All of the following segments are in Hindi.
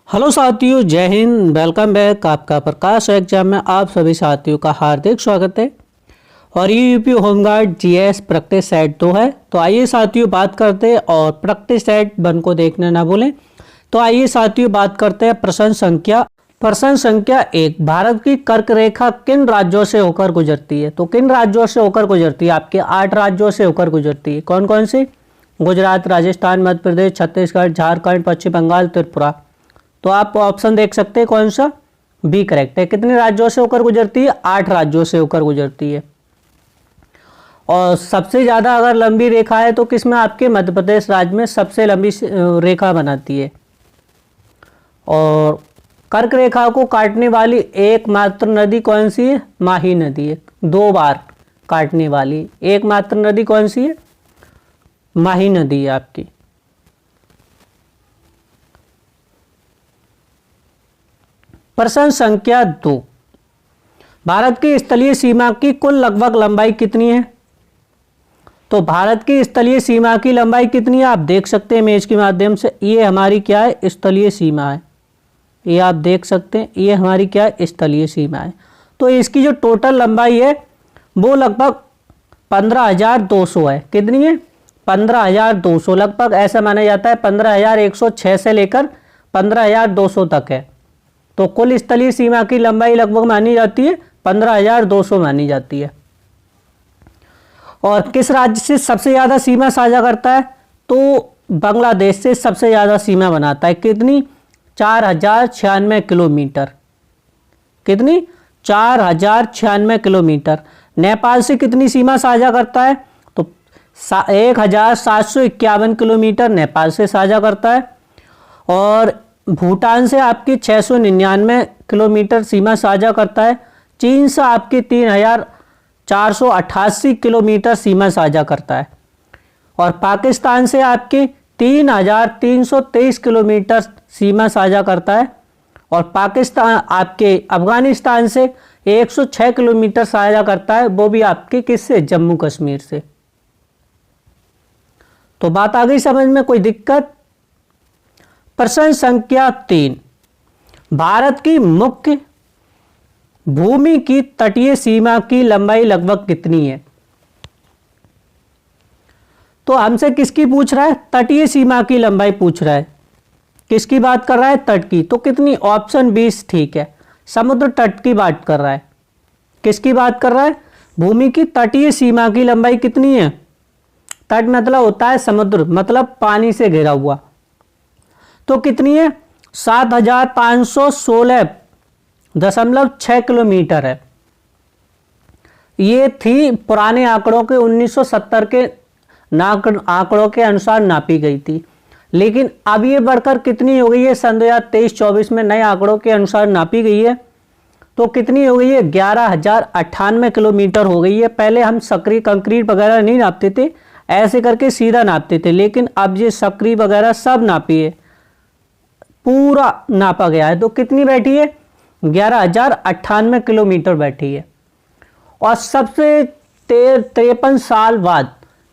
हेलो साथियों, जय हिंद। Welcome back. आपका प्रकाश एग्जाम में आप सभी साथियों का हार्दिक स्वागत है। और ये UP home guard GS practice set 2 है। तो आइए साथियों बात करते हैं, और प्रैक्टिस सेट 1 को देखना ना भूलें। तो आइए साथियों बात करते हैं प्रश्न संख्या 1। भारत की कर्क रेखा किन राज्यों से होकर गुजरती है? तो किन राज्यों से होकर गुजरती है? आपके 8 राज्यों से होकर गुजरती है। कौन कौन से? गुजरात, राजस्थान, मध्य प्रदेश, छत्तीसगढ़, झारखंड, पश्चिम बंगाल, त्रिपुरा। तो आप ऑप्शन देख सकते हैं, कौन सा? बी करेक्ट है। कितने राज्यों से होकर गुजरती है? 8 राज्यों से होकर गुजरती है। और सबसे ज्यादा अगर लंबी रेखा है तो किसमें? आपके मध्य प्रदेश राज्य में सबसे लंबी रेखा बनाती है। और कर्क रेखा को काटने वाली एकमात्र नदी कौन सी है? माही नदी है। 2 बार काटने वाली एकमात्र नदी कौन सी है? माही नदी है आपकी। प्रश्न संख्या 2। भारत की स्थलीय सीमा की कुल लगभग लंबाई कितनी है? तो भारत की स्थलीय सीमा की लंबाई कितनी है? आप देख सकते हैं इमेज के माध्यम से। ये हमारी क्या है? स्थलीय सीमा है। ये आप देख सकते हैं, ये हमारी क्या है? स्थलीय सीमा है। तो इसकी जो टोटल लंबाई है वो लगभग 15,200 है। कितनी है? 15,200। लगभग ऐसा माना जाता है 15,106 से लेकर 15,200 तक है। तो कुल स्थलीय सीमा की लंबाई लगभग मानी जाती है 15,200 मानी जाती है। और किस राज्य से सबसे ज़्यादा सीमा साझा करता है? तो बांग्लादेश से सबसे ज़्यादा सीमा बनाता है। कितनी? 4,096 किलोमीटर। कितनी? 4,096 किलोमीटर। नेपाल से कितनी सीमा साझा करता है? तो 1,751 किलोमीटर नेपाल से साझा करता है। और भूटान से आपकी 699 किलोमीटर सीमा साझा करता है। चीन से आपकी 3,488 किलोमीटर सीमा साझा करता है। और पाकिस्तान से आपकी 3,323 किलोमीटर सीमा साझा करता है। और पाकिस्तान आपके अफगानिस्तान से 106 किलोमीटर साझा करता है, वो भी आपके किससे? जम्मू कश्मीर से। तो बात आ गई समझ में? कोई दिक्कत? प्रश्न संख्या 3। भारत की मुख्य भूमि की तटीय सीमा की लंबाई लगभग कितनी है? तो हमसे किसकी पूछ रहा है? तटीय सीमा की लंबाई पूछ रहा है। किसकी बात कर रहा है? तट की। तो कितनी? ऑप्शन 20 ठीक है। समुद्र तट की बात कर रहा है। किसकी बात कर रहा है? भूमि की तटीय सीमा की लंबाई कितनी है? तट मतलब होता है समुद्र, मतलब पानी से घिरा हुआ। तो कितनी है? 7,516.6 किलोमीटर है। ये थी पुराने आंकड़ों के 1970 के आंकड़ों के अनुसार नापी गई थी। लेकिन अब ये बढ़कर कितनी हो गई है? सन 2023-24 में नए आंकड़ों के अनुसार नापी गई है। तो कितनी हो गई है? 11,098 किलोमीटर हो गई है। पहले हम सक्रिय कंक्रीट वगैरह नहीं नापते थे, ऐसे करके सीधा नापते थे। लेकिन अब ये सक्रिय वगैरह सब नापी है, पूरा नापा गया है। तो कितनी बैठी है? 11,098 किलोमीटर बैठी है। और सबसे 53 साल बाद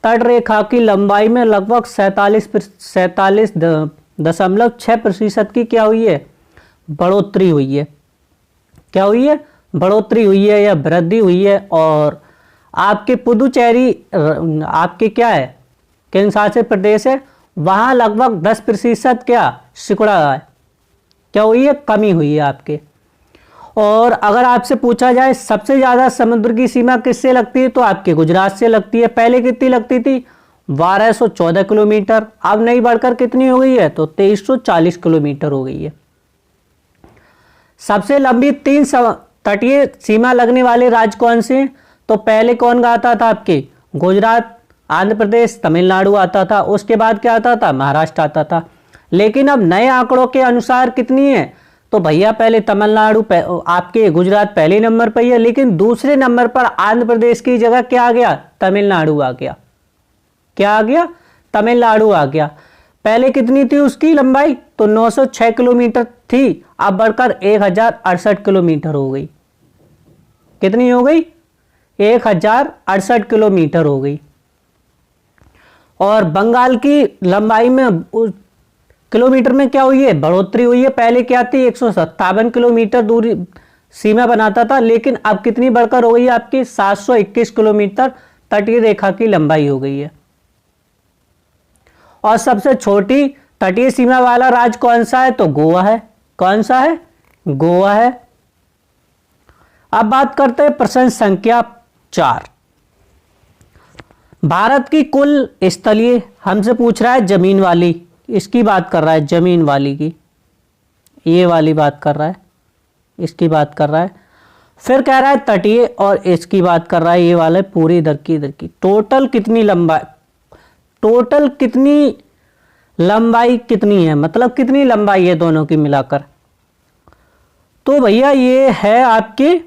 तट रेखा की लंबाई में लगभग 47.6% की क्या हुई है? बढ़ोतरी हुई है। क्या हुई है? बढ़ोतरी हुई है या वृद्धि हुई है। और आपके पुदुचेरी आपके क्या है? केंद्र शासित प्रदेश है, वहाँ लगभग 10% क्या सिकुड़ा है? क्या हुई है? कमी हुई है आपके। और अगर आपसे पूछा जाए सबसे ज़्यादा समुद्र की सीमा किससे लगती है? तो आपके गुजरात से लगती है। पहले कितनी लगती थी? 1,214 किलोमीटर। अब नहीं बढ़कर कितनी हो गई है? तो 2,340 किलोमीटर हो गई है। सबसे लंबी 3 तटीय सीमा लगने वाले राज्य कौन से हैं? तो पहले कौन आता था? आपके गुजरात, आंध्र प्रदेश, तमिलनाडु आता था। उसके बाद क्या आता था? महाराष्ट्र आता था। लेकिन अब नए आंकड़ों के अनुसार कितनी है? तो भैया पहले तमिलनाडु, आपके गुजरात पहले नंबर पर ही है, लेकिन दूसरे नंबर पर आंध्र प्रदेश की जगह क्या आ गया? तमिलनाडु आ गया। क्या आ गया? तमिलनाडु आ गया। पहले कितनी थी उसकी लंबाई? तो 906 किलोमीटर थी, अब बढ़कर 1,068 किलोमीटर हो गई। कितनी हो गई? 1,068 किलोमीटर हो गई। और बंगाल की लंबाई में किलोमीटर में क्या हुई है, बढ़ोतरी हुई है। पहले क्या थी, 157 किलोमीटर दूरी सीमा बनाता था, लेकिन अब कितनी बढ़कर हो गई है आपकी, 721 किलोमीटर तटीय रेखा की लंबाई हो गई है। और सबसे छोटी तटीय सीमा वाला राज्य कौन सा है, तो गोवा है। कौन सा है, गोवा है। अब बात करते हैं प्रश्न संख्या 4। भारत की कुल स्थलीय, हमसे पूछ रहा है जमीन वाली, इसकी बात कर रहा है, जमीन वाली की, ये वाली बात कर रहा है, इसकी बात कर रहा है। फिर कह रहा है तटीय, और इसकी बात कर रहा है, ये वाला पूरी इधर की। टोटल कितनी लंबाई, टोटल कितनी लंबाई कितनी है, मतलब कितनी लंबाई है दोनों की मिलाकर। तो भैया ये है आपकी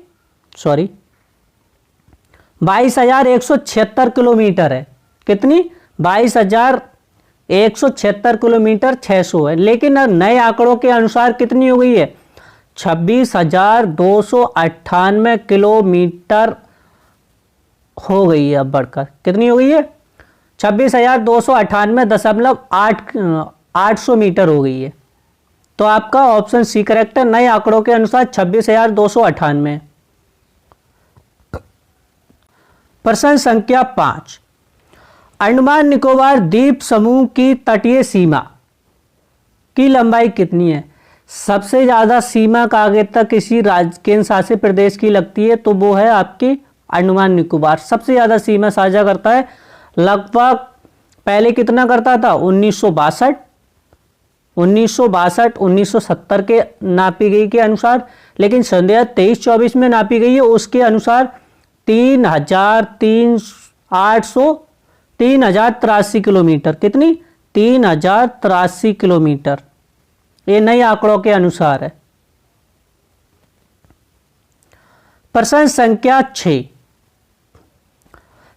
22,176 किलोमीटर है। कितनी, 22,176 किलोमीटर 600 है। लेकिन नए आंकड़ों के अनुसार कितनी हो गई है, 26,298 किलोमीटर हो गई है। अब बढ़कर कितनी हो गई है, 26,298.8 मीटर हो गई है। तो आपका ऑप्शन सी करेक्ट है, नए आंकड़ों के अनुसार 26,298। प्रश्न संख्या 5। अंडमान निकोबार द्वीप समूह की तटीय सीमा की लंबाई कितनी है। सबसे ज्यादा सीमा का आगे तक किसी राज्य केंद्र शासित प्रदेश की लगती है, तो वो है आपकी अंडमान निकोबार। सबसे ज्यादा सीमा साझा करता है, लगभग पहले कितना करता था, 1962, 1970 के नापी गई के अनुसार, लेकिन सन 2023-24 में नापी गई है, उसके अनुसार 3,083 किलोमीटर। कितनी, 3,083 किलोमीटर, ये नए आंकड़ों के अनुसार है। प्रश्न संख्या 6।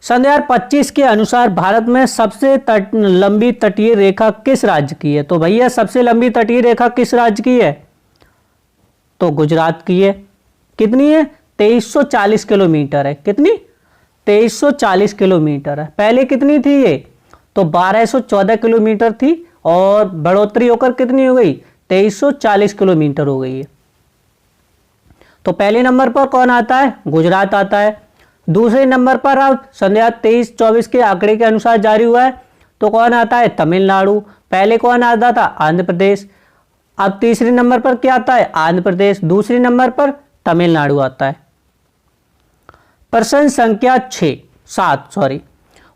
सन 2025 के अनुसार भारत में सबसे लंबी तटीय रेखा किस राज्य की है। तो भैया सबसे लंबी तटीय रेखा किस राज्य की है, तो गुजरात की है। कितनी है, 2340 किलोमीटर है। कितनी, 2340 किलोमीटर है। पहले कितनी थी ये, तो 1214 किलोमीटर थी, और बढ़ोतरी होकर कितनी हो गई, 2340 किलोमीटर हो गई है। तो पहले नंबर पर कौन आता है, गुजरात आता है। दूसरे नंबर पर अब सन 2023-24 के आंकड़े के अनुसार जारी हुआ है, तो कौन आता है, तमिलनाडु। पहले कौन आता था, आंध्र प्रदेश। अब तीसरे नंबर पर क्या आता है, आंध्र प्रदेश। दूसरे नंबर पर तमिलनाडु आता है। प्रश्न संख्या 7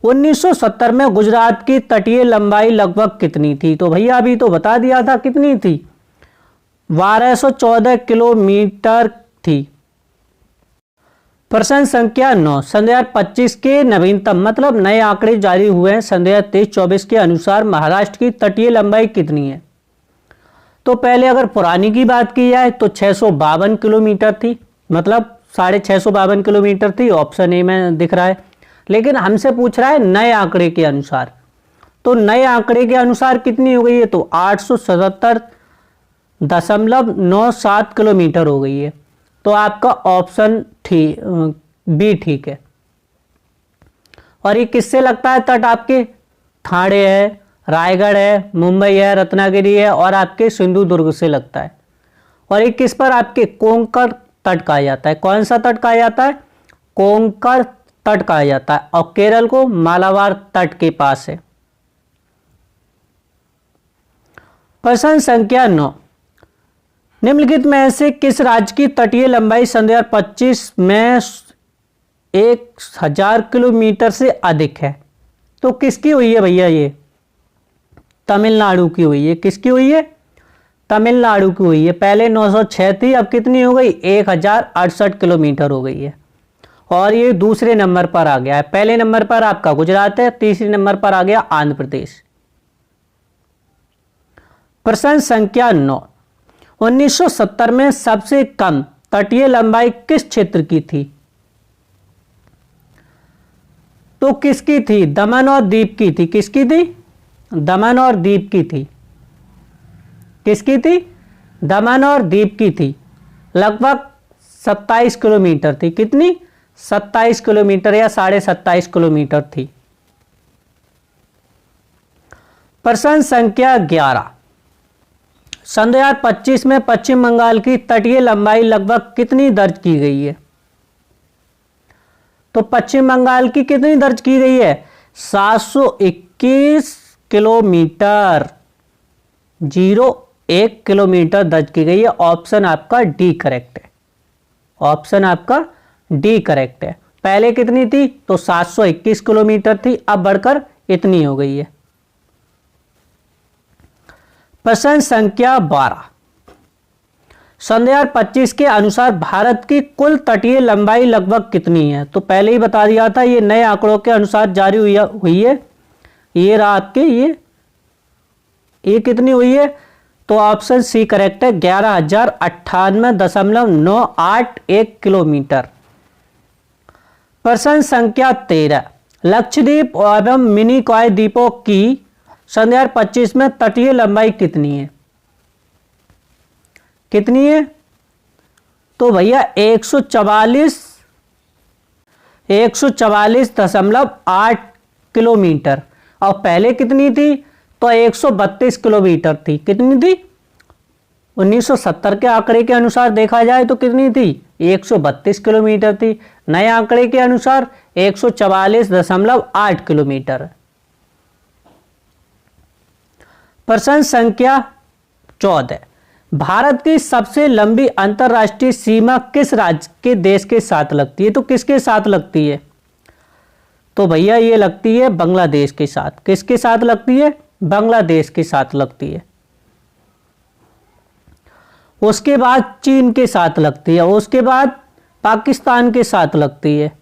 1970 में गुजरात की तटीय लंबाई लगभग कितनी थी। तो भैया अभी तो बता दिया था, कितनी थी, 1214 किलोमीटर थी। प्रश्न संख्या 9 सन 2025 के नवीनतम, मतलब नए आंकड़े जारी हुए हैं सन 2023-24 के अनुसार महाराष्ट्र की तटीय लंबाई कितनी है। तो पहले अगर पुरानी की बात की जाए तो 652 किलोमीटर थी, मतलब 652 किलोमीटर थी, ऑप्शन ए में दिख रहा है। लेकिन हमसे पूछ रहा है नए आंकड़े के अनुसार, तो नए आंकड़े के अनुसार कितनी हो गई है, तो 877.97 किलोमीटर हो गई है। तो आपका ऑप्शन बी ठीक है। और ये किससे लगता है तट, आपके ठाणे है, रायगढ़ है, मुंबई है, रत्नागिरी है, और आपके सिंधुदुर्ग से लगता है। और ये किस पर, आपके कोंकण तट कहा जाता है। कौन सा तट कहा जाता है, कोंकण तट कहा जाता है, और केरल को मालाबार तट के पास है। प्रश्न संख्या 9 निम्नलिखित में से किस राज्य की तटीय लंबाई सन 2025 में 1000 किलोमीटर से अधिक है। तो किसकी हुई है भैया, ये तमिलनाडु की हुई है। किसकी हुई है, तमिलनाडु की हुई है। पहले 906 थी, अब कितनी हो गई, 1068 किलोमीटर हो गई है। और ये दूसरे नंबर पर आ गया है। पहले नंबर पर आपका गुजरात है, तीसरे नंबर पर आ गया आंध्र प्रदेश। प्रश्न संख्या 9 1970 में सबसे कम तटीय लंबाई किस क्षेत्र की थी। तो किसकी थी, दमन और दीव की थी। किसकी थी, दमन और दीव की थी। किसकी थी, दमन और दीव की थी। लगभग 27 किलोमीटर थी। कितनी, 27 किलोमीटर या 27.5 किलोमीटर थी। प्रश्न संख्या 11 सन 2025 में पश्चिम बंगाल की तटीय लंबाई लगभग कितनी दर्ज की गई है? तो पश्चिम बंगाल की कितनी दर्ज की गई है? 721 किलोमीटर, 01 किलोमीटर दर्ज की गई है। ऑप्शन आपका डी करेक्ट है। ऑप्शन आपका डी करेक्ट है। पहले कितनी थी? तो 721 किलोमीटर थी, अब बढ़कर इतनी हो गई है। प्रश्न संख्या 12, सन 2025 के अनुसार भारत की कुल तटीय लंबाई लगभग कितनी है? तो पहले ही बता दिया था, ये नए आंकड़ों के अनुसार जारी हुई है। ये रहा आपके, ये कितनी हुई है? तो ऑप्शन सी करेक्ट है, 11,098.981 किलोमीटर। प्रश्न संख्या 13, लक्षद्वीप एवं मिनिकॉय द्वीपों की सन 2025 में तटीय लंबाई कितनी है? कितनी है? तो भैया 144.8 किलोमीटर। और पहले कितनी थी? तो 132 किलोमीटर थी। कितनी थी? 1970 के आंकड़े के अनुसार देखा जाए तो कितनी थी? 132 किलोमीटर थी। नए आंकड़े के अनुसार 144.8 किलोमीटर। प्रश्न संख्या 14, भारत की सबसे लंबी अंतरराष्ट्रीय सीमा किस राज्य के देश के साथ लगती है? तो किसके साथ लगती है? तो भैया ये लगती है बांग्लादेश के साथ। किसके साथ लगती है? बांग्लादेश के साथ लगती है। उसके बाद चीन के साथ लगती है, उसके बाद पाकिस्तान के साथ लगती है,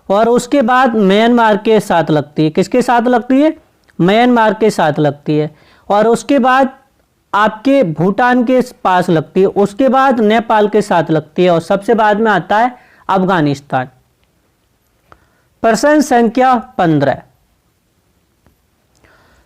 और उसके बाद म्यांमार के साथ लगती है। किसके साथ लगती है? म्यांमार के साथ लगती है। और उसके बाद आपके भूटान के पास लगती है, उसके बाद नेपाल के साथ लगती है, और सबसे बाद में आता है अफगानिस्तान। प्रश्न संख्या 15,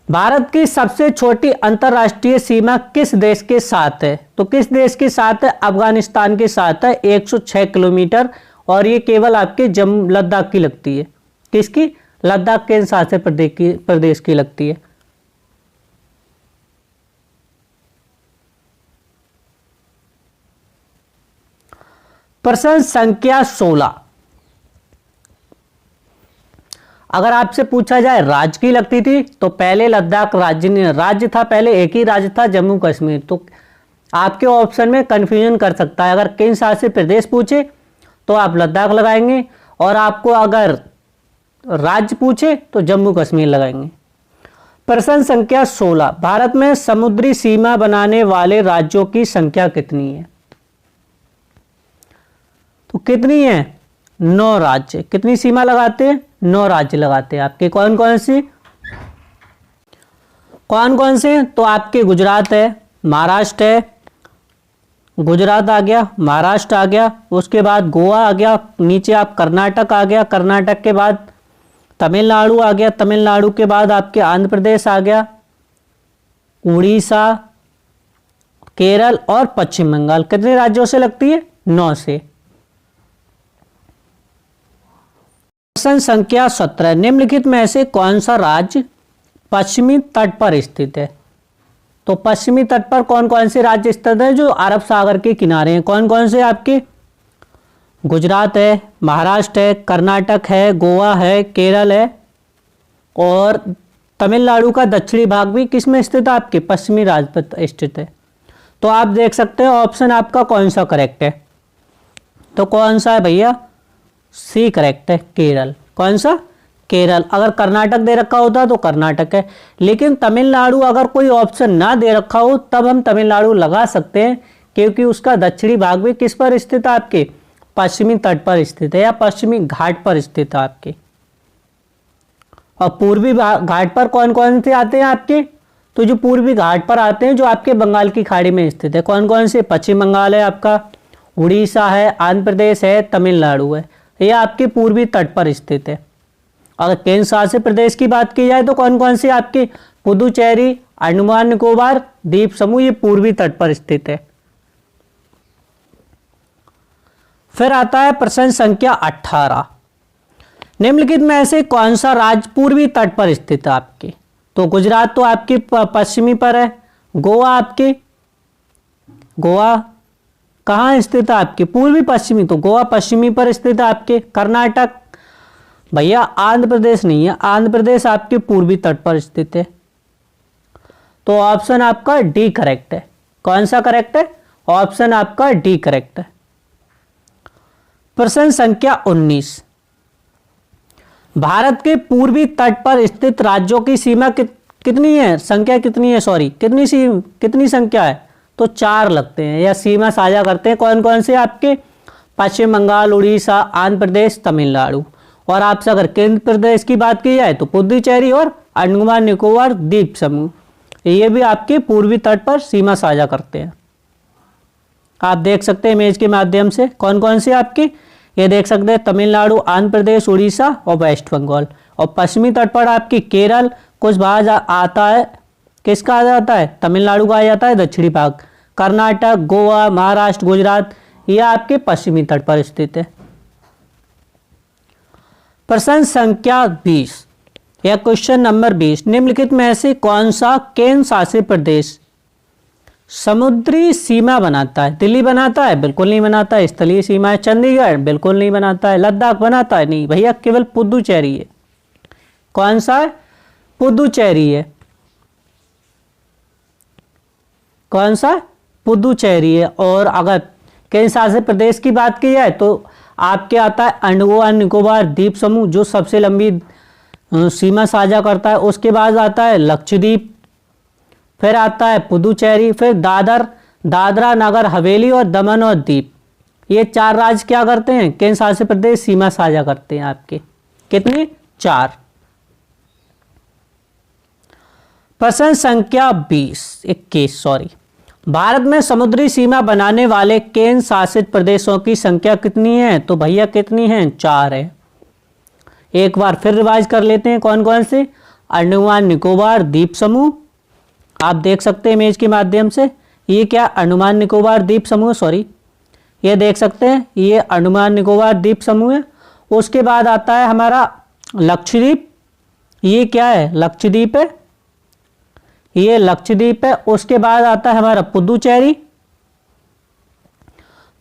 भारत की सबसे छोटी अंतरराष्ट्रीय सीमा किस देश के साथ है? तो किस देश के साथ है? अफगानिस्तान के साथ है, 106 किलोमीटर। और ये केवल आपके जम्मू लद्दाख की लगती है। किसकी? लद्दाख केंद्र शासित प्रदेश की लगती है। प्रश्न संख्या 16, अगर आपसे पूछा जाए राज्य की लगती थी तो पहले लद्दाख राज्य था, पहले एक ही राज्य था, जम्मू कश्मीर। तो आपके ऑप्शन में कंफ्यूजन कर सकता है। अगर केंद्र शासित प्रदेश पूछे तो आप लद्दाख लगाएंगे, और आपको अगर राज्य पूछे तो जम्मू कश्मीर लगाएंगे। प्रश्न संख्या 16, भारत में समुद्री सीमा बनाने वाले राज्यों की संख्या कितनी है? तो कितनी है? 9 राज्य। कितनी सीमा लगाते हैं? 9 राज्य लगाते हैं। आपके कौन कौन से? तो आपके गुजरात है, महाराष्ट्र है, गुजरात आ गया, महाराष्ट्र आ गया, उसके बाद गोवा आ गया, नीचे आप कर्नाटक आ गया, कर्नाटक के बाद तमिलनाडु आ गया, तमिलनाडु के बाद आपके आंध्र प्रदेश आ गया, उड़ीसा, केरल और पश्चिम बंगाल। कितने राज्यों से लगती है? 9 से। प्रश्न संख्या 17, निम्नलिखित में से कौन सा राज्य पश्चिमी तट पर स्थित है? तो पश्चिमी तट पर कौन कौन से राज्य स्थित हैं जो अरब सागर के किनारे हैं? कौन कौन से? आपके गुजरात है, महाराष्ट्र है, कर्नाटक है, गोवा है, केरल है, और तमिलनाडु का दक्षिणी भाग भी किस में स्थित है? आपके पश्चिमी राज्य पर स्थित है। तो आप देख सकते हैं ऑप्शन आपका कौन सा करेक्ट है। तो कौन सा है भैया? सी करेक्ट है, केरल। कौन सा? केरल। अगर कर्नाटक दे रखा होता तो कर्नाटक है, लेकिन तमिलनाडु अगर कोई ऑप्शन ना दे रखा हो तब हम तमिलनाडु लगा सकते हैं, क्योंकि उसका दक्षिणी भाग भी किस पर स्थित है? आपके पश्चिमी तट पर स्थित है, या पश्चिमी घाट पर स्थित है आपके। और पूर्वी घाट पर कौन कौन से आते हैं आपके? तो जो पूर्वी घाट पर आते हैं जो आपके बंगाल की खाड़ी में स्थित है। कौन कौन से? पश्चिम बंगाल है आपका, उड़ीसा है, आंध्र प्रदेश है, तमिलनाडु है। यह आपके पूर्वी तट पर स्थित है। अगर केंद्र शासित प्रदेश की बात की जाए तो कौन कौन से? आपके पुदुचेरी, अंडमान निकोबार द्वीप समूह, ये पूर्वी तट पर स्थित है। फिर आता है प्रश्न संख्या 18, निम्नलिखित में से कौन सा राज्य पूर्वी तट पर स्थित है आपके? तो गुजरात तो आपके पश्चिमी पर है, गोवा आपके, गोवा कहाँ स्थित है आपके? पूर्वी पश्चिमी, तो गोवा पश्चिमी पर स्थित है आपके। कर्नाटक भैया आंध्र प्रदेश नहीं है, आंध्र प्रदेश आपके पूर्वी तट पर स्थित है। तो ऑप्शन आपका डी करेक्ट है। कौन सा करेक्ट है? ऑप्शन आपका डी करेक्ट है। प्रश्न संख्या 19, भारत के पूर्वी तट पर स्थित राज्यों की सीमा कितनी है? संख्या कितनी है? सॉरी, कितनी संख्या है? तो 4 लगते हैं या सीमा साझा करते हैं। कौन कौन से आपके? पश्चिम बंगाल, उड़ीसा, आंध्र प्रदेश, तमिलनाडु। और आपसे अगर केंद्र प्रदेश की बात की जाए तो पुडुचेरी और अंडमान निकोबार द्वीप समूह, ये भी आपके पूर्वी तट पर सीमा साझा करते हैं। आप देख सकते हैं इमेज के माध्यम से कौन कौन से आपके, ये देख सकते हैं तमिलनाडु, आंध्र प्रदेश, उड़ीसा और वेस्ट बंगाल। और पश्चिमी तट पर आपकी केरल, कुछ भाग आता है, किसका आ जाता है? तमिलनाडु का आ जाता है दक्षिणी भाग। कर्नाटक, गोवा, महाराष्ट्र, गुजरात, ये आपके पश्चिमी तट पर स्थित है। प्रश्न संख्या 20 या क्वेश्चन नंबर 20, निम्नलिखित में से कौन सा केंद्र शासित प्रदेश समुद्री सीमा बनाता है? दिल्ली बनाता है? बिल्कुल नहीं बनाता है। स्थलीय सीमा है। चंडीगढ़? बिल्कुल नहीं बनाता है। लद्दाख बनाता है? नहीं भैया, केवल पुडुचेरी है। कौन सा है? पुडुचेरी है। कौन सा? पुडुचेरी है। और अगर केंद्र शासित प्रदेश की बात की जाए तो आपके आता है अंडमान निकोबार द्वीप समूह, जो सबसे लंबी सीमा साझा करता है। उसके बाद आता है लक्षद्वीप, फिर आता है पुडुचेरी, फिर दादरा नगर हवेली और दमन और दीप। ये 4 राज्य क्या करते हैं? केंद्र शासित प्रदेश सीमा साझा करते हैं आपके। कितने? 4। प्रश्न संख्या 21 सॉरी, भारत में समुद्री सीमा बनाने वाले केंद्र शासित प्रदेशों की संख्या कितनी है? तो भैया कितनी है? 4 है। एक बार फिर रिवाइज कर लेते हैं कौन कौन से। अंडमान निकोबार द्वीप समूह, आप देख सकते हैं इमेज के माध्यम से, ये क्या? अंडमान निकोबार द्वीप समूह, सॉरी, ये देख सकते हैं, ये अंडमान निकोबार द्वीप समूह है। उसके बाद आता है हमारा लक्षद्वीप, ये क्या है? लक्षद्वीप है, ये लक्षद्वीप है। उसके बाद आता है हमारा पुडुचेरी,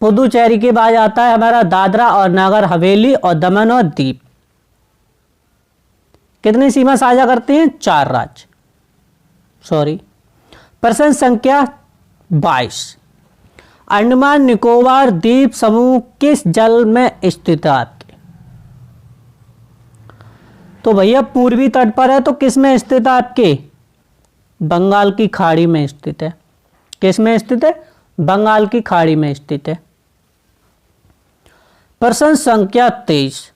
पुडुचेरी के बाद आता है हमारा दादरा और नगर हवेली और दमन और दीप। कितनी सीमा साझा करते हैं? 4 राज्य, सॉरी। प्रश्न संख्या 22, अंडमान निकोबार द्वीप समूह किस जल में स्थित है आपके? तो भैया पूर्वी तट पर है, तो किस में स्थित है आपके? बंगाल की खाड़ी में स्थित है। किस में स्थित है? बंगाल की खाड़ी में स्थित है। प्रश्न संख्या 23,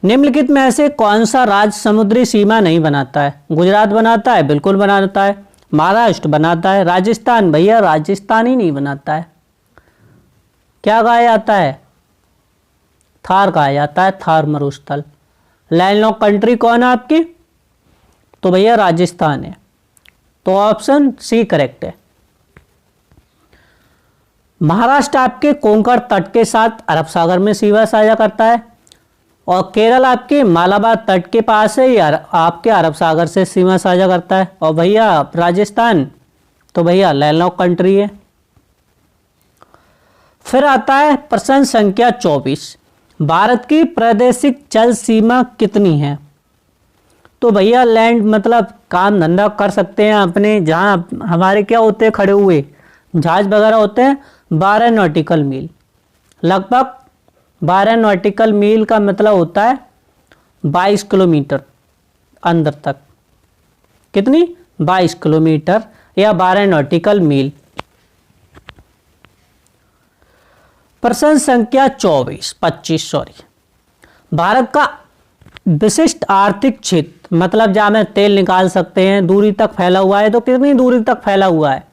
निम्नलिखित में से कौन सा राज्य समुद्री सीमा नहीं बनाता है? गुजरात बनाता है? बिल्कुल बनाता है। महाराष्ट्र बनाता है। राजस्थान? भैया राजस्थान ही नहीं बनाता है। क्या कहा जाता है? थार कहा जाता है, थार मरुस्थल। लैंडलॉक कंट्री कौन है आपकी? तो भैया राजस्थान है। तो ऑप्शन सी करेक्ट है। महाराष्ट्र आपके कोंकण तट के साथ अरब सागर में सीमा साझा करता है, और केरल आपके मालाबार तट के पास है, या आपके अरब सागर से सीमा साझा करता है। और भैया राजस्थान, तो भैया लैंडलॉक कंट्री है। फिर आता है प्रश्न संख्या 24, भारत की प्रादेशिक जल सीमा कितनी है? तो भैया लैंड मतलब काम धंधा कर सकते हैं अपने, जहाँ हमारे क्या होते हैं खड़े हुए जहाज वगैरह होते हैं, 12 नॉटिकल मील, लगभग 12 नॉटिकल मील का मतलब होता है 22 किलोमीटर अंदर तक। कितनी? 22 किलोमीटर या 12 नॉटिकल मील। प्रश्न संख्या 25 सॉरी, भारत का विशिष्ट आर्थिक क्षेत्र मतलब जहां में तेल निकाल सकते हैं दूरी तक फैला हुआ है, तो कितनी दूरी तक फैला हुआ है?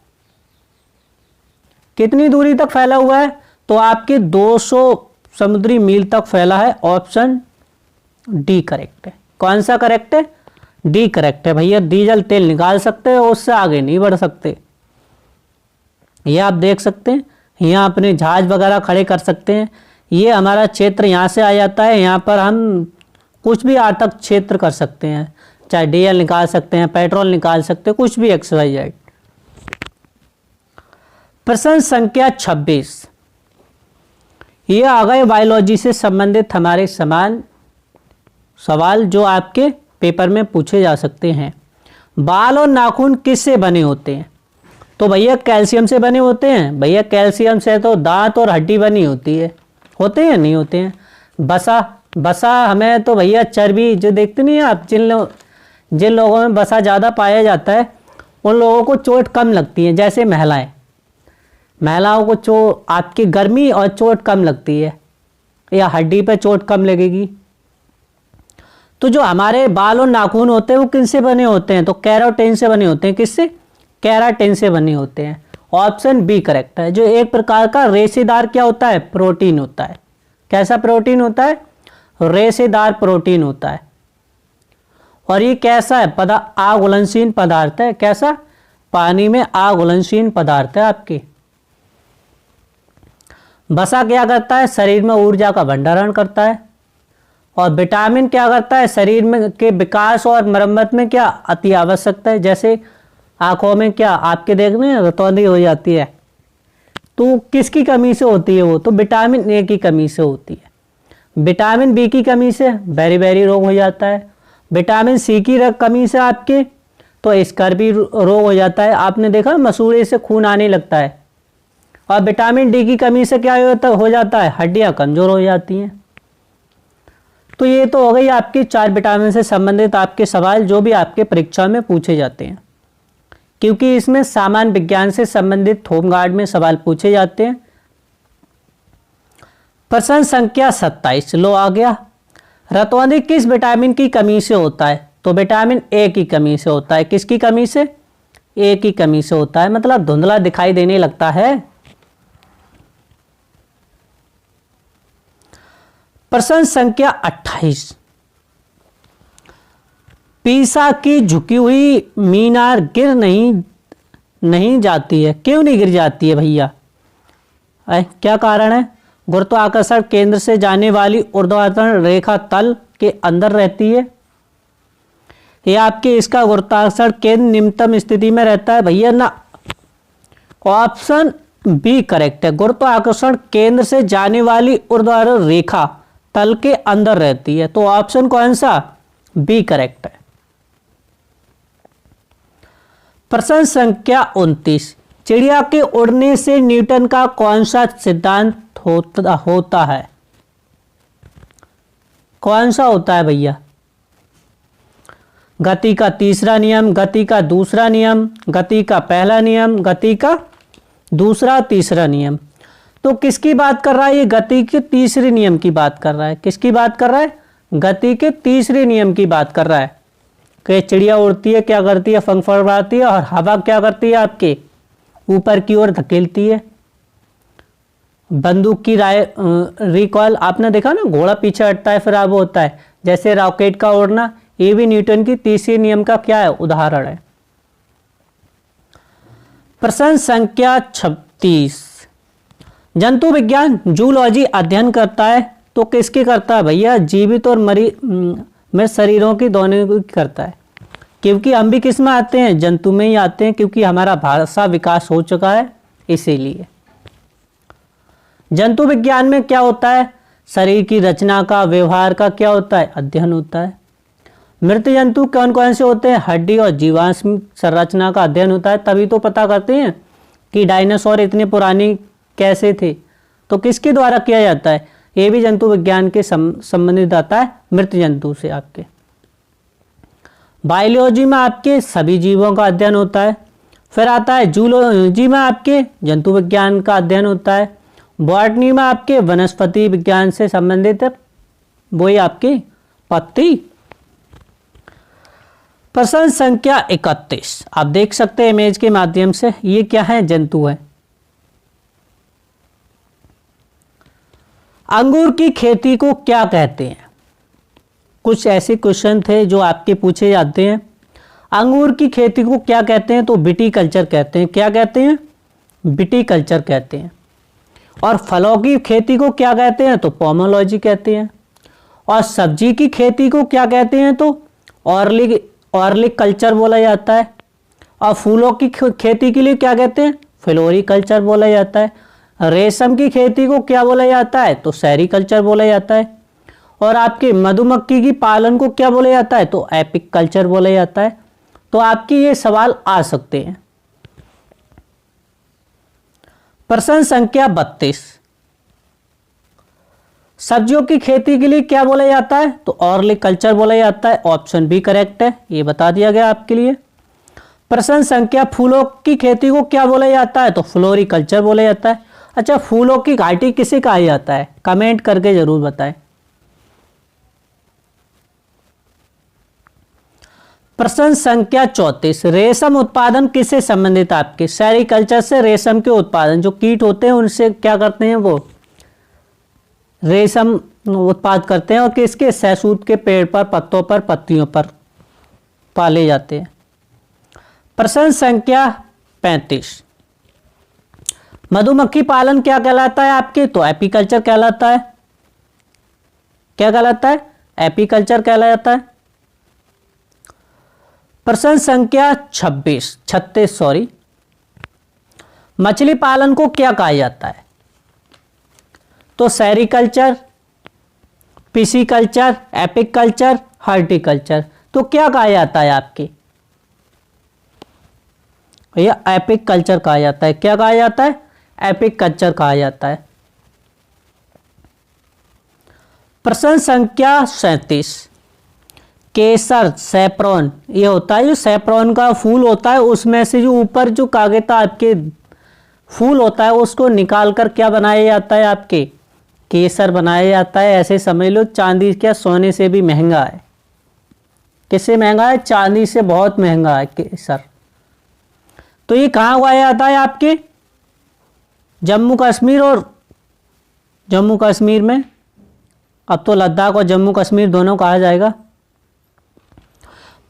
कितनी दूरी तक फैला हुआ है? तो आपके 200 समुद्री मील तक फैला है। ऑप्शन डी करेक्ट है। कौन सा करेक्ट है? डी करेक्ट है भैया। डीजल तेल निकाल सकते हैं, उससे आगे नहीं बढ़ सकते। ये आप देख सकते हैं, यहाँ अपने जहाज वगैरह खड़े कर सकते हैं। ये हमारा क्षेत्र यहाँ से आ जाता है, यहाँ पर हम कुछ भी आर्थिक क्षेत्र कर सकते हैं, चाहे डीजल निकाल सकते हैं, पेट्रोल निकाल सकते हैं, कुछ भी XYZ। प्रश्न संख्या 26, ये आ गए बायोलॉजी से संबंधित हमारे समान सवाल जो आपके पेपर में पूछे जा सकते हैं। बाल और नाखून किससे बने होते हैं? तो भैया कैल्शियम से बने होते हैं। भैया कैल्शियम से तो दांत और हड्डी बनी होती है, होते हैं नहीं होते हैं। बसा हमें तो भैया चर्बी, जो देखते नहीं हैं आप, जिन लोगों में बसा ज़्यादा पाया जाता है उन लोगों को चोट कम लगती है। जैसे महिलाओं को आपकी गर्मी और चोट कम लगती है, या हड्डी पे चोट कम लगेगी। तो जो हमारे बाल और नाखून होते हैं वो किनसे बने होते हैं? तो केराटिन से बने होते हैं। किससे? केराटिन से बने होते हैं। ऑप्शन बी करेक्ट है। जो एक प्रकार का रेशेदार क्या होता है? प्रोटीन होता है। कैसा प्रोटीन होता है? रेशेदार प्रोटीन होता है। और ये कैसा है? अघुलनशील पदार्थ है। कैसा? पानी में अघुलनशील पदार्थ है आपके। वसा क्या करता है? शरीर में ऊर्जा का भंडारण करता है। और विटामिन क्या करता है? शरीर में के विकास और मरम्मत में क्या अति आवश्यकता है। जैसे आंखों में क्या आपके देखने रतौंधी हो जाती है, तो किसकी कमी से होती है वो? तो विटामिन ए की कमी से होती है। विटामिन बी की कमी से बेरी रोग हो जाता है। विटामिन सी की कमी से आपके तो स्कर्वी रोग हो जाता है। आपने देखा मसूड़े से खून आने लगता है। और विटामिन डी की कमी से क्या हो जाता है? हड्डियां कमजोर हो जाती हैं। तो ये तो हो गई आपकी 4 विटामिन से संबंधित आपके सवाल जो भी आपके परीक्षा में पूछे जाते हैं, क्योंकि इसमें सामान्य विज्ञान से संबंधित होमगार्ड में सवाल पूछे जाते हैं। प्रश्न संख्या 27 लो आ गया। रतौंधी किस विटामिन की कमी से होता है? तो विटामिन ए की कमी से होता है। किसकी कमी से? ए की कमी से होता है, मतलब धुंधला दिखाई देने लगता है। प्रश्न संख्या 28, पीसा की झुकी हुई मीनार गिर नहीं जाती है। क्यों नहीं गिर जाती है भैया? क्या कारण है? गुरुत्वाकर्षण केंद्र से जाने वाली ऊर्ध्वाधर रेखा तल के अंदर रहती है। यह आपके इसका गुरुत्वाकर्षण केंद्र निम्नतम स्थिति में रहता है। भैया ना, ऑप्शन बी करेक्ट है। गुरुत्वाकर्षण केंद्र से जाने वाली ऊर्ध्वाधर रेखा तल के अंदर रहती है। तो ऑप्शन कौन सा? बी करेक्ट है। प्रश्न संख्या 29, चिड़िया के उड़ने से न्यूटन का कौन सा सिद्धांत होता है? कौन सा होता है भैया? गति का तीसरा नियम, गति का दूसरा नियम, गति का पहला नियम, गति का दूसरा तीसरा नियम। तो किसकी बात कर रहा है? ये गति के तीसरे नियम की बात कर रहा है। किसकी बात कर रहा है? गति के तीसरे नियम की बात कर रहा है। कि चिड़िया उड़ती है, क्या करती है? पंख फड़फड़ाती है, और हवा क्या करती है? आपके ऊपर की ओर धकेलती है। बंदूक की रिकॉइल आपने देखा ना, घोड़ा पीछे हटता है फिर आगे होता है। जैसे रॉकेट का उड़ना, ये भी न्यूटन की तीसरे नियम का क्या है? उदाहरण है। प्रश्न संख्या 36, जंतु विज्ञान जूलॉजी अध्ययन करता है तो किसकी करता है भैया? जीवित और मृत शरीरों की दोनों की करता है। क्योंकि हम भी किस में आते हैं? जंतु में ही आते हैं, क्योंकि हमारा भाषा विकास हो चुका है इसीलिए। जंतु विज्ञान में क्या होता है? शरीर की रचना का, व्यवहार का क्या होता है? अध्ययन होता है। मृत जंतु कौन कौन से होते हैं? हड्डी और जीवाश्म संरचना का अध्ययन होता है। तभी तो पता करते हैं कि डायनासोर इतने पुरानी कैसे थे। तो किसके द्वारा किया जाता है? ये भी जंतु विज्ञान के संबंधित आता है, मृत जंतु से आपके। बायोलॉजी में आपके सभी जीवों का अध्ययन होता है। फिर आता है जूलॉजी में आपके जंतु विज्ञान का अध्ययन होता है। बॉटनी में आपके वनस्पति विज्ञान से संबंधित है, वही आपकी पत्ती। प्रश्न संख्या 31 आप देख सकते हैं इमेज के माध्यम से। ये क्या है? जंतु है। अंगूर की खेती को क्या कहते हैं? कुछ ऐसे क्वेश्चन थे जो आपके पूछे जाते हैं। अंगूर की खेती को क्या कहते हैं? तो विटीकल्चर कहते हैं। क्या कहते हैं? विटीकल्चर कहते हैं। और फलों की खेती को क्या कहते हैं? तो पोमोलॉजी कहते हैं। और सब्जी की खेती को क्या कहते हैं? तो ऑर्लिक कल्चर बोला जाता है। और फूलों की खेती के लिए क्या कहते हैं? फ्लोरिकल्चर बोला जाता है। रेशम की खेती को क्या बोला जाता है? तो सेरीकल्चर बोला जाता है। और आपकी मधुमक्खी की पालन को क्या बोला जाता है? तो एपिकल्चर बोला जाता है। तो आपकी ये सवाल आ सकते हैं। प्रश्न संख्या 32, सब्जियों की खेती के लिए क्या बोला जाता है? तो ऑर्लिकल्चर बोला जाता है। ऑप्शन बी करेक्ट है, ये बता दिया गया आपके लिए। प्रश्न संख्या, फूलों की खेती को क्या बोला जाता है? तो फ्लोरिकल्चर बोला जाता है। अच्छा, फूलों की घाटी किसे कहा जाता है? कमेंट करके जरूर बताएं। प्रश्न संख्या 34, रेशम उत्पादन किससे संबंधित है आपके? सेरीकल्चर से रेशम के उत्पादन, जो कीट होते हैं उनसे क्या करते हैं, वो रेशम उत्पाद करते हैं और किसके? सहसूत के पेड़ पर, पत्तों पर, पत्तियों पर पाले जाते हैं। प्रश्न संख्या 35, मधुमक्खी पालन क्या कहलाता है आपके? तो एपीकल्चर कहलाता है। क्या कहलाता है? एपीकल्चर कहलाता है। प्रश्न संख्या 36, मछली पालन को क्या कहा जाता है? तो सेरीकल्चर, पिसीकल्चर, एपिकल्चर, हॉर्टिकल्चर। तो क्या कहा जाता है आपके? भैया एपिकल्चर कहा जाता है। क्या कहा जाता है? एपिकल्चर कहा जाता है। प्रश्न संख्या 37, केसर, सैफ्रॉन, ये होता है जो सैफ्रॉन का फूल होता है, उसमें से जो ऊपर जो कागज आपके फूल होता है उसको निकाल कर क्या बनाया जाता है आपके? केसर बनाया जाता है। ऐसे समझ लो चांदी क्या सोने से भी महंगा है। किससे महंगा है? चांदी से बहुत महंगा है केसर। तो ये कहाँ उगाया जाता है आपके? जम्मू कश्मीर और जम्मू कश्मीर में, अब तो लद्दाख और जम्मू कश्मीर दोनों कहा जाएगा।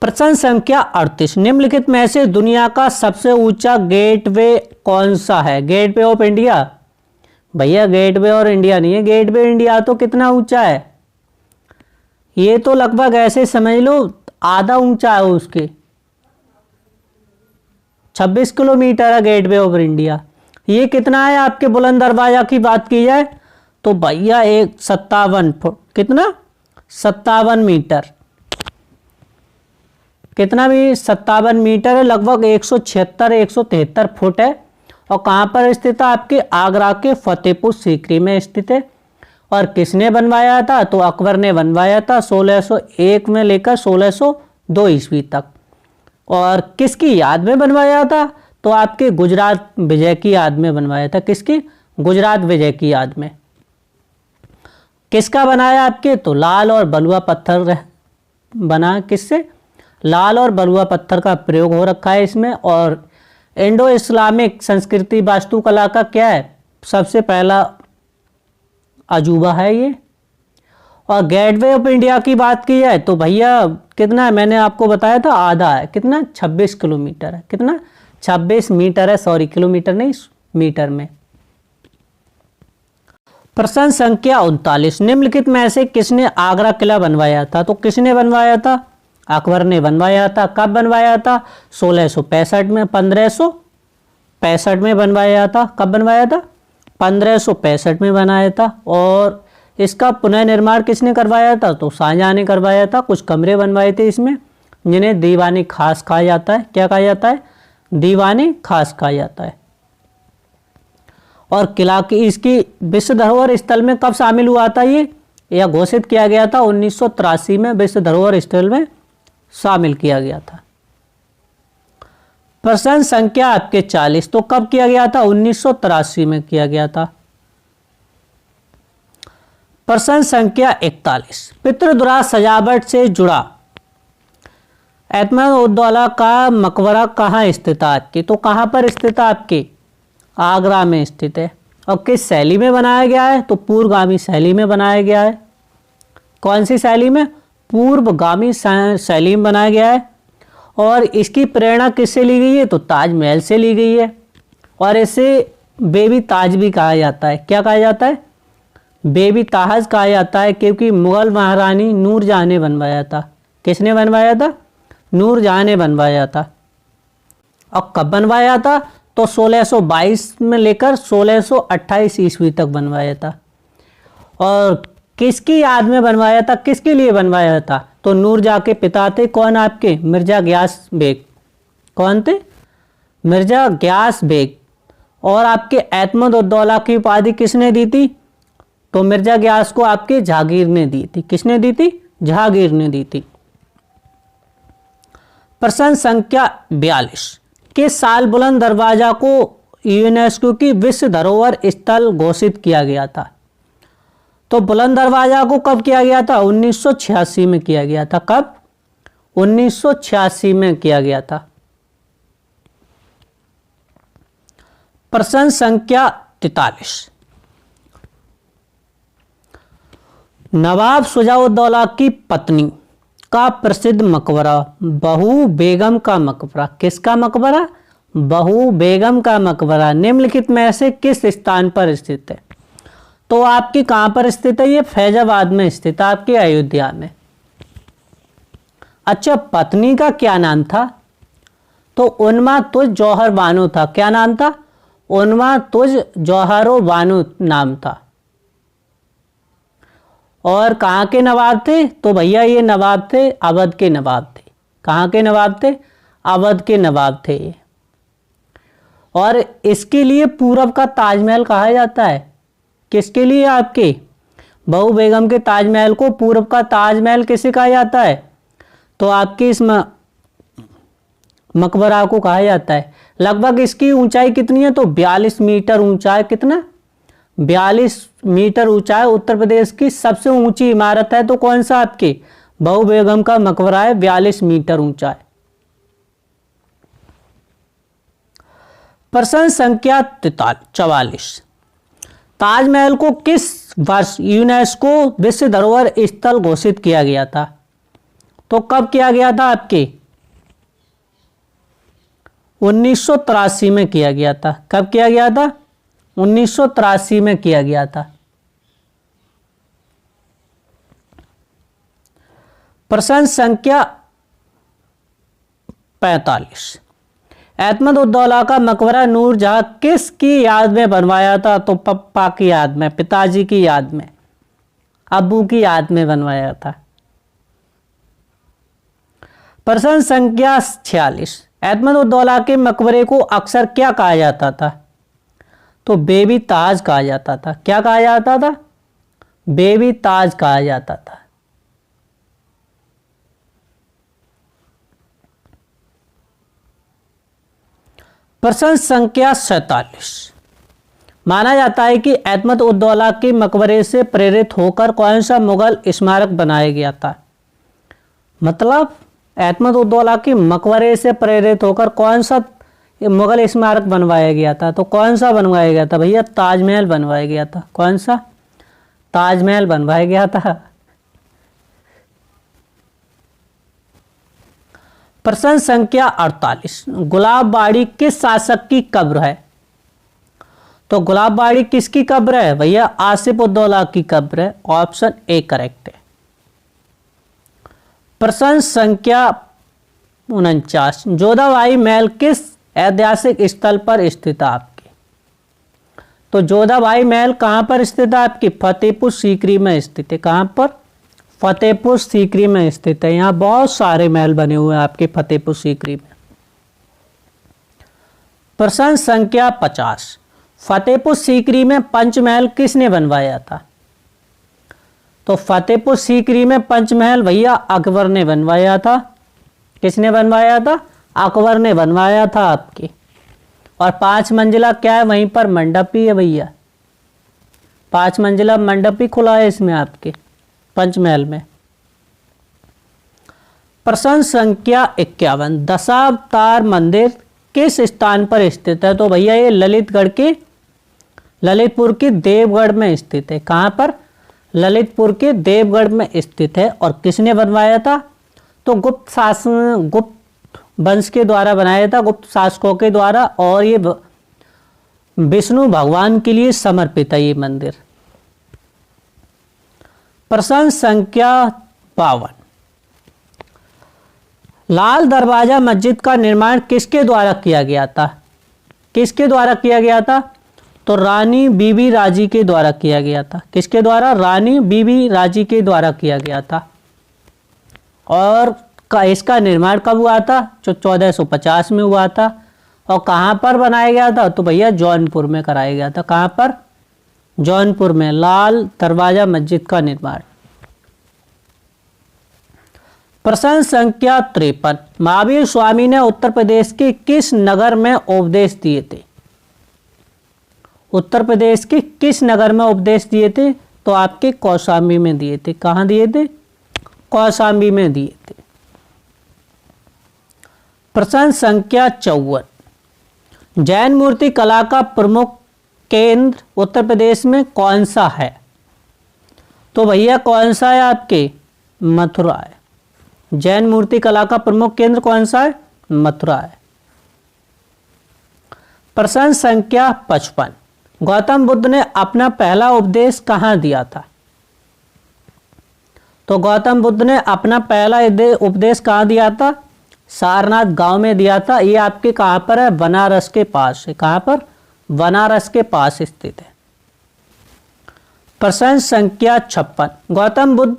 प्रश्न संख्या 38, निम्नलिखित में से दुनिया का सबसे ऊंचा गेटवे कौन सा है? Gateway of India? भैया गेटवे और इंडिया नहीं है, गेटवे इंडिया तो कितना ऊंचा है? ये तो लगभग ऐसे समझ लो आधा ऊंचा है उसके, 26 किलोमीटर है गेटवे ऑफ इंडिया। ये कितना है आपके? बुलंद दरवाजा की बात की जाए तो भैया 57 फुट, कितना? 57 मीटर। कितना भी? 57 मीटर है, लगभग 173 फुट है। और कहाँ पर स्थित है आपके? आगरा के फतेहपुर सीकरी में स्थित है। और किसने बनवाया था? तो अकबर ने बनवाया था 1601 में लेकर 1602 ईस्वी तक। और किसकी याद में बनवाया था? तो आपके गुजरात विजय की याद में बनवाया था। किसकी? गुजरात विजय की याद में। किसका बनाया आपके? तो लाल और बलुआ पत्थर बना। किससे? लाल और बलुआ पत्थर का प्रयोग हो रखा है इसमें। और इंडो इस्लामिक संस्कृति वास्तुकला का क्या है? सबसे पहला अजूबा है ये। और गेटवे ऑफ इंडिया की बात की जाए तो भैया कितना है? मैंने आपको बताया था आधा है। कितना? 26 किलोमीटर है। कितना? 26 मीटर है, सॉरी किलोमीटर नहीं, मीटर में। प्रश्न संख्या 39, निम्नलिखित में से किसने आगरा किला बनवाया था? तो किसने बनवाया था? अकबर ने बनवाया था। कब बनवाया था? 1665 में, 1565 में बनवाया था। कब बनवाया था? 1565 में बनाया था। और इसका पुनर्निर्माण किसने करवाया था? तो शाहजहां ने करवाया था। कुछ कमरे बनवाए थे इसमें जिन्हें दीवाने खास कहा जाता है। क्या कहा जाता है? दीवाने खास कहा जाता है। और किला की इसकी विश्व धरोहर स्थल में कब शामिल हुआ था? ये यह घोषित किया गया था 1983 में विश्व धरोहर स्थल में शामिल किया गया था। प्रश्न संख्या आपके 40, तो कब किया गया था? 1983 में किया गया था। प्रश्न संख्या 41, पितृद्वारा सजावट से जुड़ा अहमद-उद-दौला का मकबरा कहाँ स्थित है आपके? तो कहाँ पर स्थित है आपके? आगरा में स्थित है। और किस शैली में बनाया गया है? तो पूर्वगामी शैली में बनाया गया है। कौन सी शैली में? पूर्वगामी शैली में बनाया गया है। और इसकी प्रेरणा किससे ली गई है? तो ताजमहल से ली गई है। और इसे बेबी ताज भी कहा जाता है। क्या कहा जाता है? बेबी ताज कहा जाता है, क्योंकि मुगल महारानी नूरजहां ने बनवाया था। किसने बनवाया था? नूरजहां ने बनवाया था। और कब बनवाया था? तो 1622 में लेकर 1628 ईस्वी तक बनवाया था। और किसकी याद में बनवाया था, किसके लिए बनवाया था? तो नूरजहाँ के पिता थे कौन आपके? मिर्जा गयास बेग। कौन थे? मिर्जा गयास बेग। और आपके एतमद उद्दौला की उपाधि किसने दी थी? तो मिर्जा गयास को आपके जहांगीर ने दी थी। किसने दी थी? जहांगीर ने दी थी। प्रश्न संख्या 42, किस साल बुलंद दरवाजा को यूनेस्को की विश्व धरोहर स्थल घोषित किया गया था? तो बुलंद दरवाजा को कब किया गया था? 1986 में किया गया था। कब? 1986 में किया गया था। प्रश्न संख्या 43, नवाब शुजाउद्दौला की पत्नी का प्रसिद्ध मकबरा बहू बेगम का मकबरा। किसका मकबरा? बहू बेगम का मकबरा निम्नलिखित में से किस स्थान पर स्थित है? तो आपकी कहां पर स्थित है? ये फैजाबाद में स्थित है, आपके अयोध्या में। अच्छा, पत्नी का क्या नाम था? तो उन्मा तुज जौहर बानो था। क्या नाम था? उन्मा तुज जौहरो बानो नाम था। और कहाँ के नवाब थे? तो भैया ये नवाब थे, अवध के नवाब थे। कहाँ के नवाब थे? अवध के नवाब थे ये। और इसके लिए पूरब का ताजमहल कहा जाता है। किसके लिए? आपके बहू बेगम के ताजमहल को पूरब का ताजमहल किसे कहा जाता है? तो आपके इस मकबरा को कहा जाता है। लगभग इसकी ऊंचाई कितनी है? तो 42 मीटर ऊंचाई। कितना? 42 मीटर ऊंचाई। उत्तर प्रदेश की सबसे ऊंची इमारत है तो कौन सा? आपके बहू बेगम का मकबरा है, 42 मीटर ऊंचाई। प्रश्न संख्या 44, ताजमहल को किस वर्ष यूनेस्को विश्व धरोहर स्थल घोषित किया गया था? तो कब किया गया था? आपके 1983 में किया गया था। कब किया गया था? 1983 में किया गया था। प्रश्न संख्या 45, एतमद उद्दौला का मकबरा नूरजहाँ किसकी याद में बनवाया था? तो पप्पा की याद में, पिताजी की याद में, अब्बू की याद में बनवाया था। प्रश्न संख्या 46, एतमद उद्दौला के मकबरे को अक्सर क्या कहा जाता था? तो बेबी ताज कहा जाता था। क्या कहा जाता था? बेबी ताज कहा जाता था। प्रश्न संख्या 47, माना जाता है कि एतमद उद्दौला के मकबरे से प्रेरित होकर कौन सा मुगल स्मारक बनाया गया था? मतलब एतमद उद्दौला के मकबरे से प्रेरित होकर कौन सा मुगल स्मारक बनवाया गया था? तो कौन सा बनवाया गया था भैया? ताजमहल बनवाया गया था। कौन सा? ताजमहल बनवाया गया था। प्रश्न संख्या 48, गुलाबबाड़ी किस शासक की कब्र है? तो गुलाबबाड़ी किसकी कब्र है भैया? आसिफ उद्दौला की कब्र है। ऑप्शन ए करेक्ट है। प्रश्न संख्या 49, जोधाबाई महल किस ऐतिहासिक स्थल पर स्थित है आपके? तो जोधाबाई महल कहां पर स्थित है आपकी? फतेहपुर सीकरी में स्थित है। कहां पर? फतेहपुर सीकरी में स्थित है। यहां बहुत सारे महल बने हुए हैं आपके फतेहपुर सीकरी में। प्रश्न संख्या 50, फतेहपुर सीकरी में पंचमहल किसने बनवाया था? तो फतेहपुर सीकरी में पंचमहल भैया अकबर ने बनवाया था। किसने बनवाया था? अकबर ने बनवाया था आपके। और 5 मंजिला क्या है? वहीं पर मंडप ही है भैया। 5 मंजिला मंडप ही खुला है इसमें आपके पंचमहल में। प्रश्न संख्या 51, दशावतार मंदिर किस स्थान पर स्थित है? तो भैया ये ललितपुर के देवगढ़ में स्थित है। कहां पर? ललितपुर के देवगढ़ में स्थित है। और किसने बनवाया था? तो गुप्त वंश के द्वारा बनाया था, गुप्त शासकों के द्वारा। और ये विष्णु भगवान के लिए समर्पित है ये मंदिर। प्रश्न संख्या 52, लाल दरवाजा मस्जिद का निर्माण किसके द्वारा किया गया था? किसके द्वारा किया गया था? तो रानी बीबी राजी के द्वारा किया गया था। किसके द्वारा? रानी बीबी राजी के द्वारा किया गया था। और इसका निर्माण कब हुआ था? जो 1450 में हुआ था। और कहाँ पर बनाया गया था? तो भैया जौनपुर में कराया गया था। कहाँ पर? जौनपुर में लाल दरवाजा मस्जिद का निर्माण। प्रश्न संख्या 53, महावीर स्वामी ने उत्तर प्रदेश के किस नगर में उपदेश दिए थे? उत्तर प्रदेश के किस नगर में उपदेश दिए थे? तो आपके कौशाम्बी में दिए थे। कहाँ दिए थे? कौशाम्बी में दिए थे। प्रश्न संख्या 54, जैन मूर्ति कला का प्रमुख केंद्र उत्तर प्रदेश में कौन सा है? तो भैया कौन सा है आपके? मथुरा है। जैन मूर्ति कला का प्रमुख केंद्र कौन सा है? मथुरा है। प्रश्न संख्या 55, गौतम बुद्ध ने अपना पहला उपदेश कहाँ दिया था? तो गौतम बुद्ध ने अपना पहला उपदेश कहाँ दिया था? सारनाथ गांव में दिया था। ये आपके कहाँ पर है? बनारस के पास है। कहाँ पर? बनारस के पास स्थित है। प्रश्न संख्या 56, गौतम बुद्ध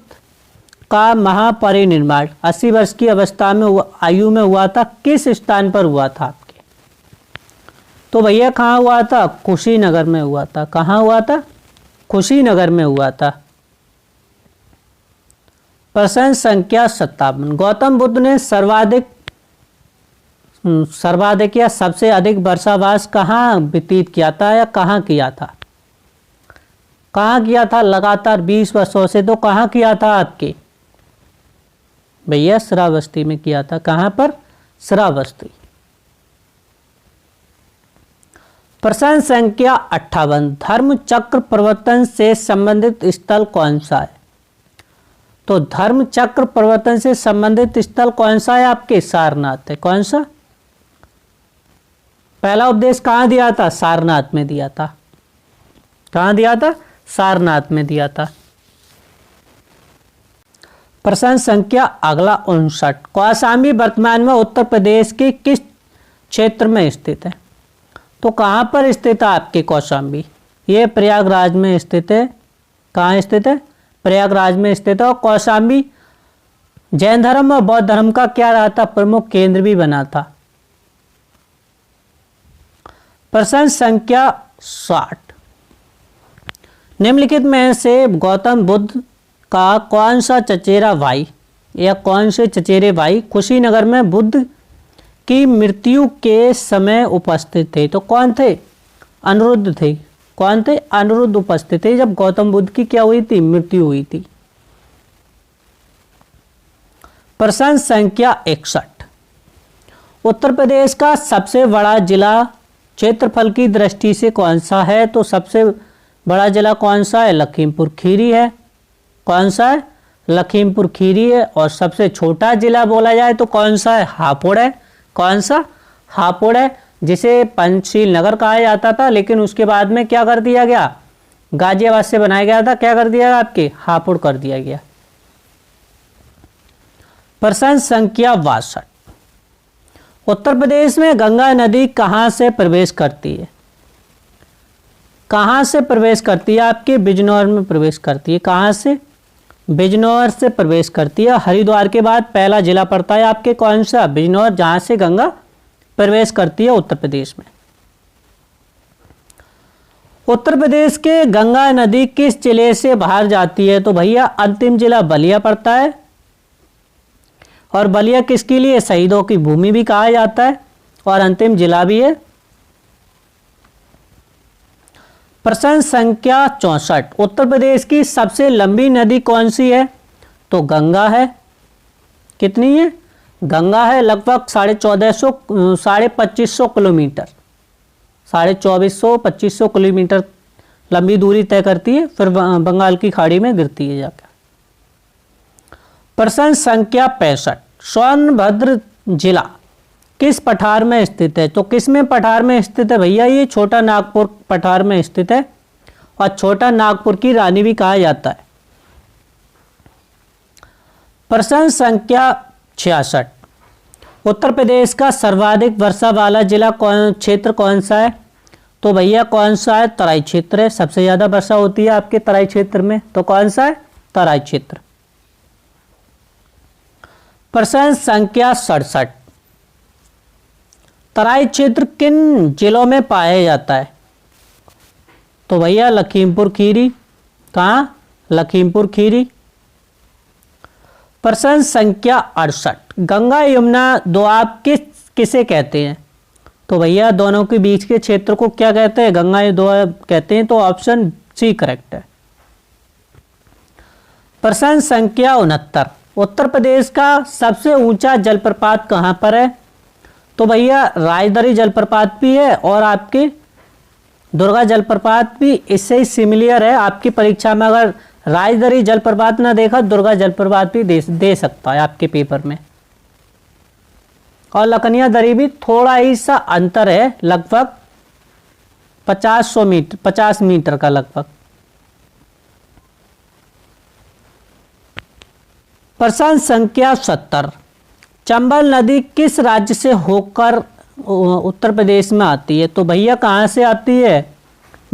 का महापरिनिर्वाण 80 वर्ष की अवस्था में आयु में हुआ था। किस स्थान पर हुआ था आपके? तो भैया कहाँ हुआ था? कुशीनगर में हुआ था। कहाँ हुआ था? कुशीनगर में हुआ था। प्रश्न संख्या 57, गौतम बुद्ध ने सर्वाधिक या सबसे अधिक वर्षावास कहाँ व्यतीत किया था या कहाँ किया था? कहाँ किया था? लगातार 20 वर्षों से। तो कहाँ किया था आपके? भैया श्रावस्ती में किया था। कहाँ पर? श्रावस्ती। प्रश्न संख्या 58, धर्म चक्र प्रवर्तन से संबंधित स्थल कौन सा है? तो धर्म चक्र प्रवर्तन से संबंधित स्थल कौन सा है आपके? सारनाथ है। कौन सा? पहला उपदेश कहाँ दिया था? सारनाथ में दिया था। कहाँ दिया था? सारनाथ में दिया था। प्रश्न संख्या अगला 59, कौशाम्बी वर्तमान में उत्तर प्रदेश के किस क्षेत्र में स्थित है? तो कहाँ पर स्थित है आपके कौशाम्बी? ये प्रयागराज में स्थित है। कहाँ स्थित है? प्रयागराज में स्थित है। और कौशाम्बी जैन धर्म और बौद्ध धर्म का क्या रहा था? प्रमुख केंद्र भी बना था। प्रश्न संख्या 60, निम्नलिखित में से गौतम बुद्ध का कौन सा चचेरा भाई या कौन से चचेरे भाई कुशीनगर में बुद्ध की मृत्यु के समय उपस्थित थे? तो कौन थे? अनिरुद्ध थे। कौन थे? अनिरुद्ध उपस्थित थे जब गौतम बुद्ध की क्या हुई थी? मृत्यु हुई थी। प्रश्न संख्या 61, उत्तर प्रदेश का सबसे बड़ा जिला क्षेत्रफल की दृष्टि से कौन सा है? तो सबसे बड़ा जिला कौन सा है? लखीमपुर खीरी है। कौन सा है? लखीमपुर खीरी है। और सबसे छोटा जिला बोला जाए तो कौन सा है? हापुड़ है। कौन सा? हापुड़ है, जिसे पंचशील नगर कहा जाता था, लेकिन उसके बाद में क्या कर दिया गया? गाजियाबाद से बनाया गया था। क्या कर दिया गया आपके? हापुड़ कर दिया गया। प्रश्न संख्या 62, उत्तर प्रदेश में गंगा नदी कहाँ से प्रवेश करती है? कहाँ से प्रवेश करती है आपके? बिजनौर में प्रवेश करती है। कहाँ से? बिजनौर से प्रवेश करती है। हरिद्वार के बाद पहला जिला पड़ता है आपके कौन सा? बिजनौर, जहाँ से गंगा प्रवेश करती है उत्तर प्रदेश में। उत्तर प्रदेश के गंगा नदी किस जिले से बाहर जाती है? तो भैया अंतिम जिला बलिया पड़ता है। और बलिया किसके लिए? शहीदों की भूमि भी कहा जाता है और अंतिम जिला भी है। प्रश्न संख्या 64, उत्तर प्रदेश की सबसे लंबी नदी कौन सी है? तो गंगा है। कितनी है? गंगा है। लगभग 2500 किलोमीटर, 2400-2500 किलोमीटर लंबी दूरी तय करती है, फिर बंगाल की खाड़ी में गिरती है जाकर। प्रश्न संख्या 65, सोनभद्र जिला किस पठार में स्थित है? तो किस में पठार में स्थित है भैया? ये छोटा नागपुर पठार में स्थित है और छोटा नागपुर की रानी भी कहा जाता है। प्रश्न संख्या 66, उत्तर प्रदेश का सर्वाधिक वर्षा वाला जिला क्षेत्र कौन सा है? तो भैया कौन सा है? तराई क्षेत्र है। सबसे ज्यादा वर्षा होती है आपके तराई क्षेत्र में, तो कौन सा है? तराई क्षेत्र। प्रश्न संख्या 67, तराई क्षेत्र किन जिलों में पाया जाता है? तो भैया लखीमपुर खीरी। कहाँ? लखीमपुर खीरी। प्रश्न संख्या 68, गंगा यमुना दोआब किसे कहते हैं? तो भैया दोनों के बीच के क्षेत्र को क्या कहते हैं? गंगा दोआब कहते हैं। तो ऑप्शन सी करेक्ट है। प्रश्न संख्या 69, उत्तर प्रदेश का सबसे ऊंचा जलप्रपात कहां पर है? तो भैया राजदरी जलप्रपात भी है और आपके दुर्गा जलप्रपात भी इससे ही सिमिलर है। आपकी परीक्षा में अगर राजदरी जलप्रपात ना देखा, दुर्गा जलप्रपात भी दे सकता है आपके पेपर में। और लखनिया दरी भी थोड़ा ही सा अंतर है, लगभग 50 मीटर का लगभग। प्रश्न संख्या 70, चंबल नदी किस राज्य से होकर उत्तर प्रदेश में आती है? तो भैया कहाँ से आती है?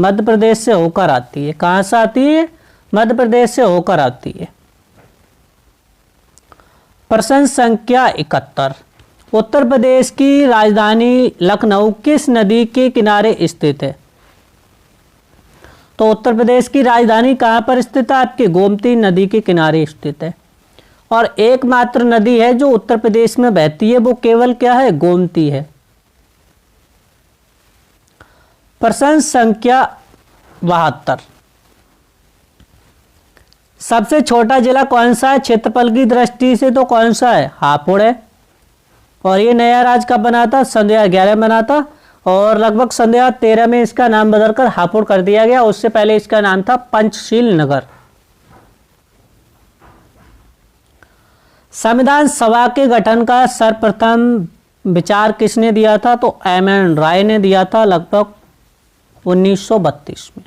मध्य प्रदेश से होकर आती है। कहाँ से आती है? मध्य प्रदेश से होकर आती है। प्रश्न संख्या 71, उत्तर प्रदेश की राजधानी लखनऊ किस नदी के किनारे स्थित है? तो उत्तर प्रदेश की राजधानी कहाँ पर स्थित है? आपके गोमती नदी के किनारे स्थित है। और एकमात्र नदी है जो उत्तर प्रदेश में बहती है, वो केवल क्या है? गोमती है। प्रश्न संख्या 72, सबसे छोटा जिला कौन सा है क्षेत्रफल की दृष्टि से? तो कौन सा है? हापुड़ है। और ये नया राज्य कब बना था? सन 2011 में बना था। और लगभग सन 2013 में इसका नाम बदलकर हापुड़ कर दिया गया। उससे पहले इसका नाम था पंचशील नगर। संविधान सभा के गठन का सर्वप्रथम विचार किसने दिया था? तो एम.एन. राय ने दिया था, लगभग 1932 में।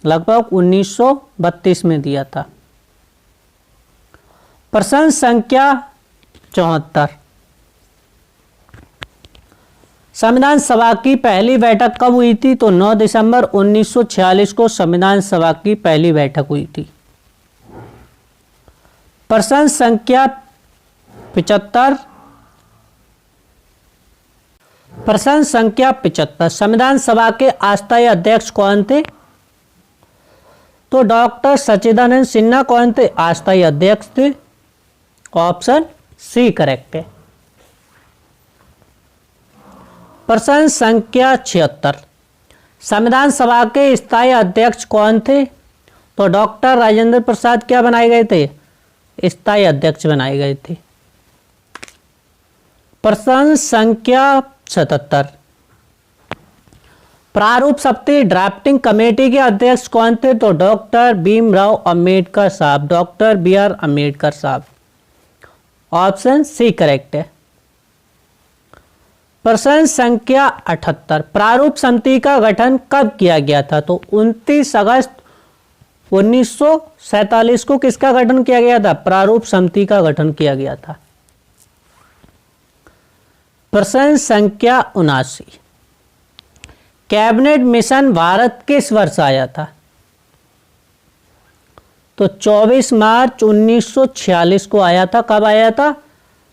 लगभग 1932 में दिया था। प्रश्न संख्या 74, संविधान सभा की पहली बैठक कब हुई थी? तो 9 दिसंबर 1946 को संविधान सभा की पहली बैठक हुई थी। प्रश्न संख्या 75, प्रश्न संख्या 75, संविधान सभा के अस्थायी अध्यक्ष कौन थे? तो डॉक्टर सच्चिदानंद सिन्हा कौन थे? अस्थायी अध्यक्ष थे। ऑप्शन सी करेक्ट है। प्रश्न संख्या 76, संविधान सभा के स्थायी अध्यक्ष कौन थे? तो डॉक्टर राजेंद्र प्रसाद क्या बनाए गए थे? स्थायी अध्यक्ष बनाए गए थे। प्रश्न संख्या 77, प्रारूप समिति ड्राफ्टिंग कमेटी के अध्यक्ष कौन थे? तो डॉक्टर भीमराव अंबेडकर साहब। Doctor B R. अंबेडकर साहब। ऑप्शन सी करेक्ट है। प्रश्न संख्या 78, प्रारूप समिति का गठन कब किया गया था? तो 29 अगस्त 1947 को किसका गठन किया गया था? प्रारूप समिति का गठन किया गया था। प्रश्न संख्या 79, कैबिनेट मिशन भारत किस वर्ष आया था? तो 24 मार्च 1946 को आया था। कब आया था?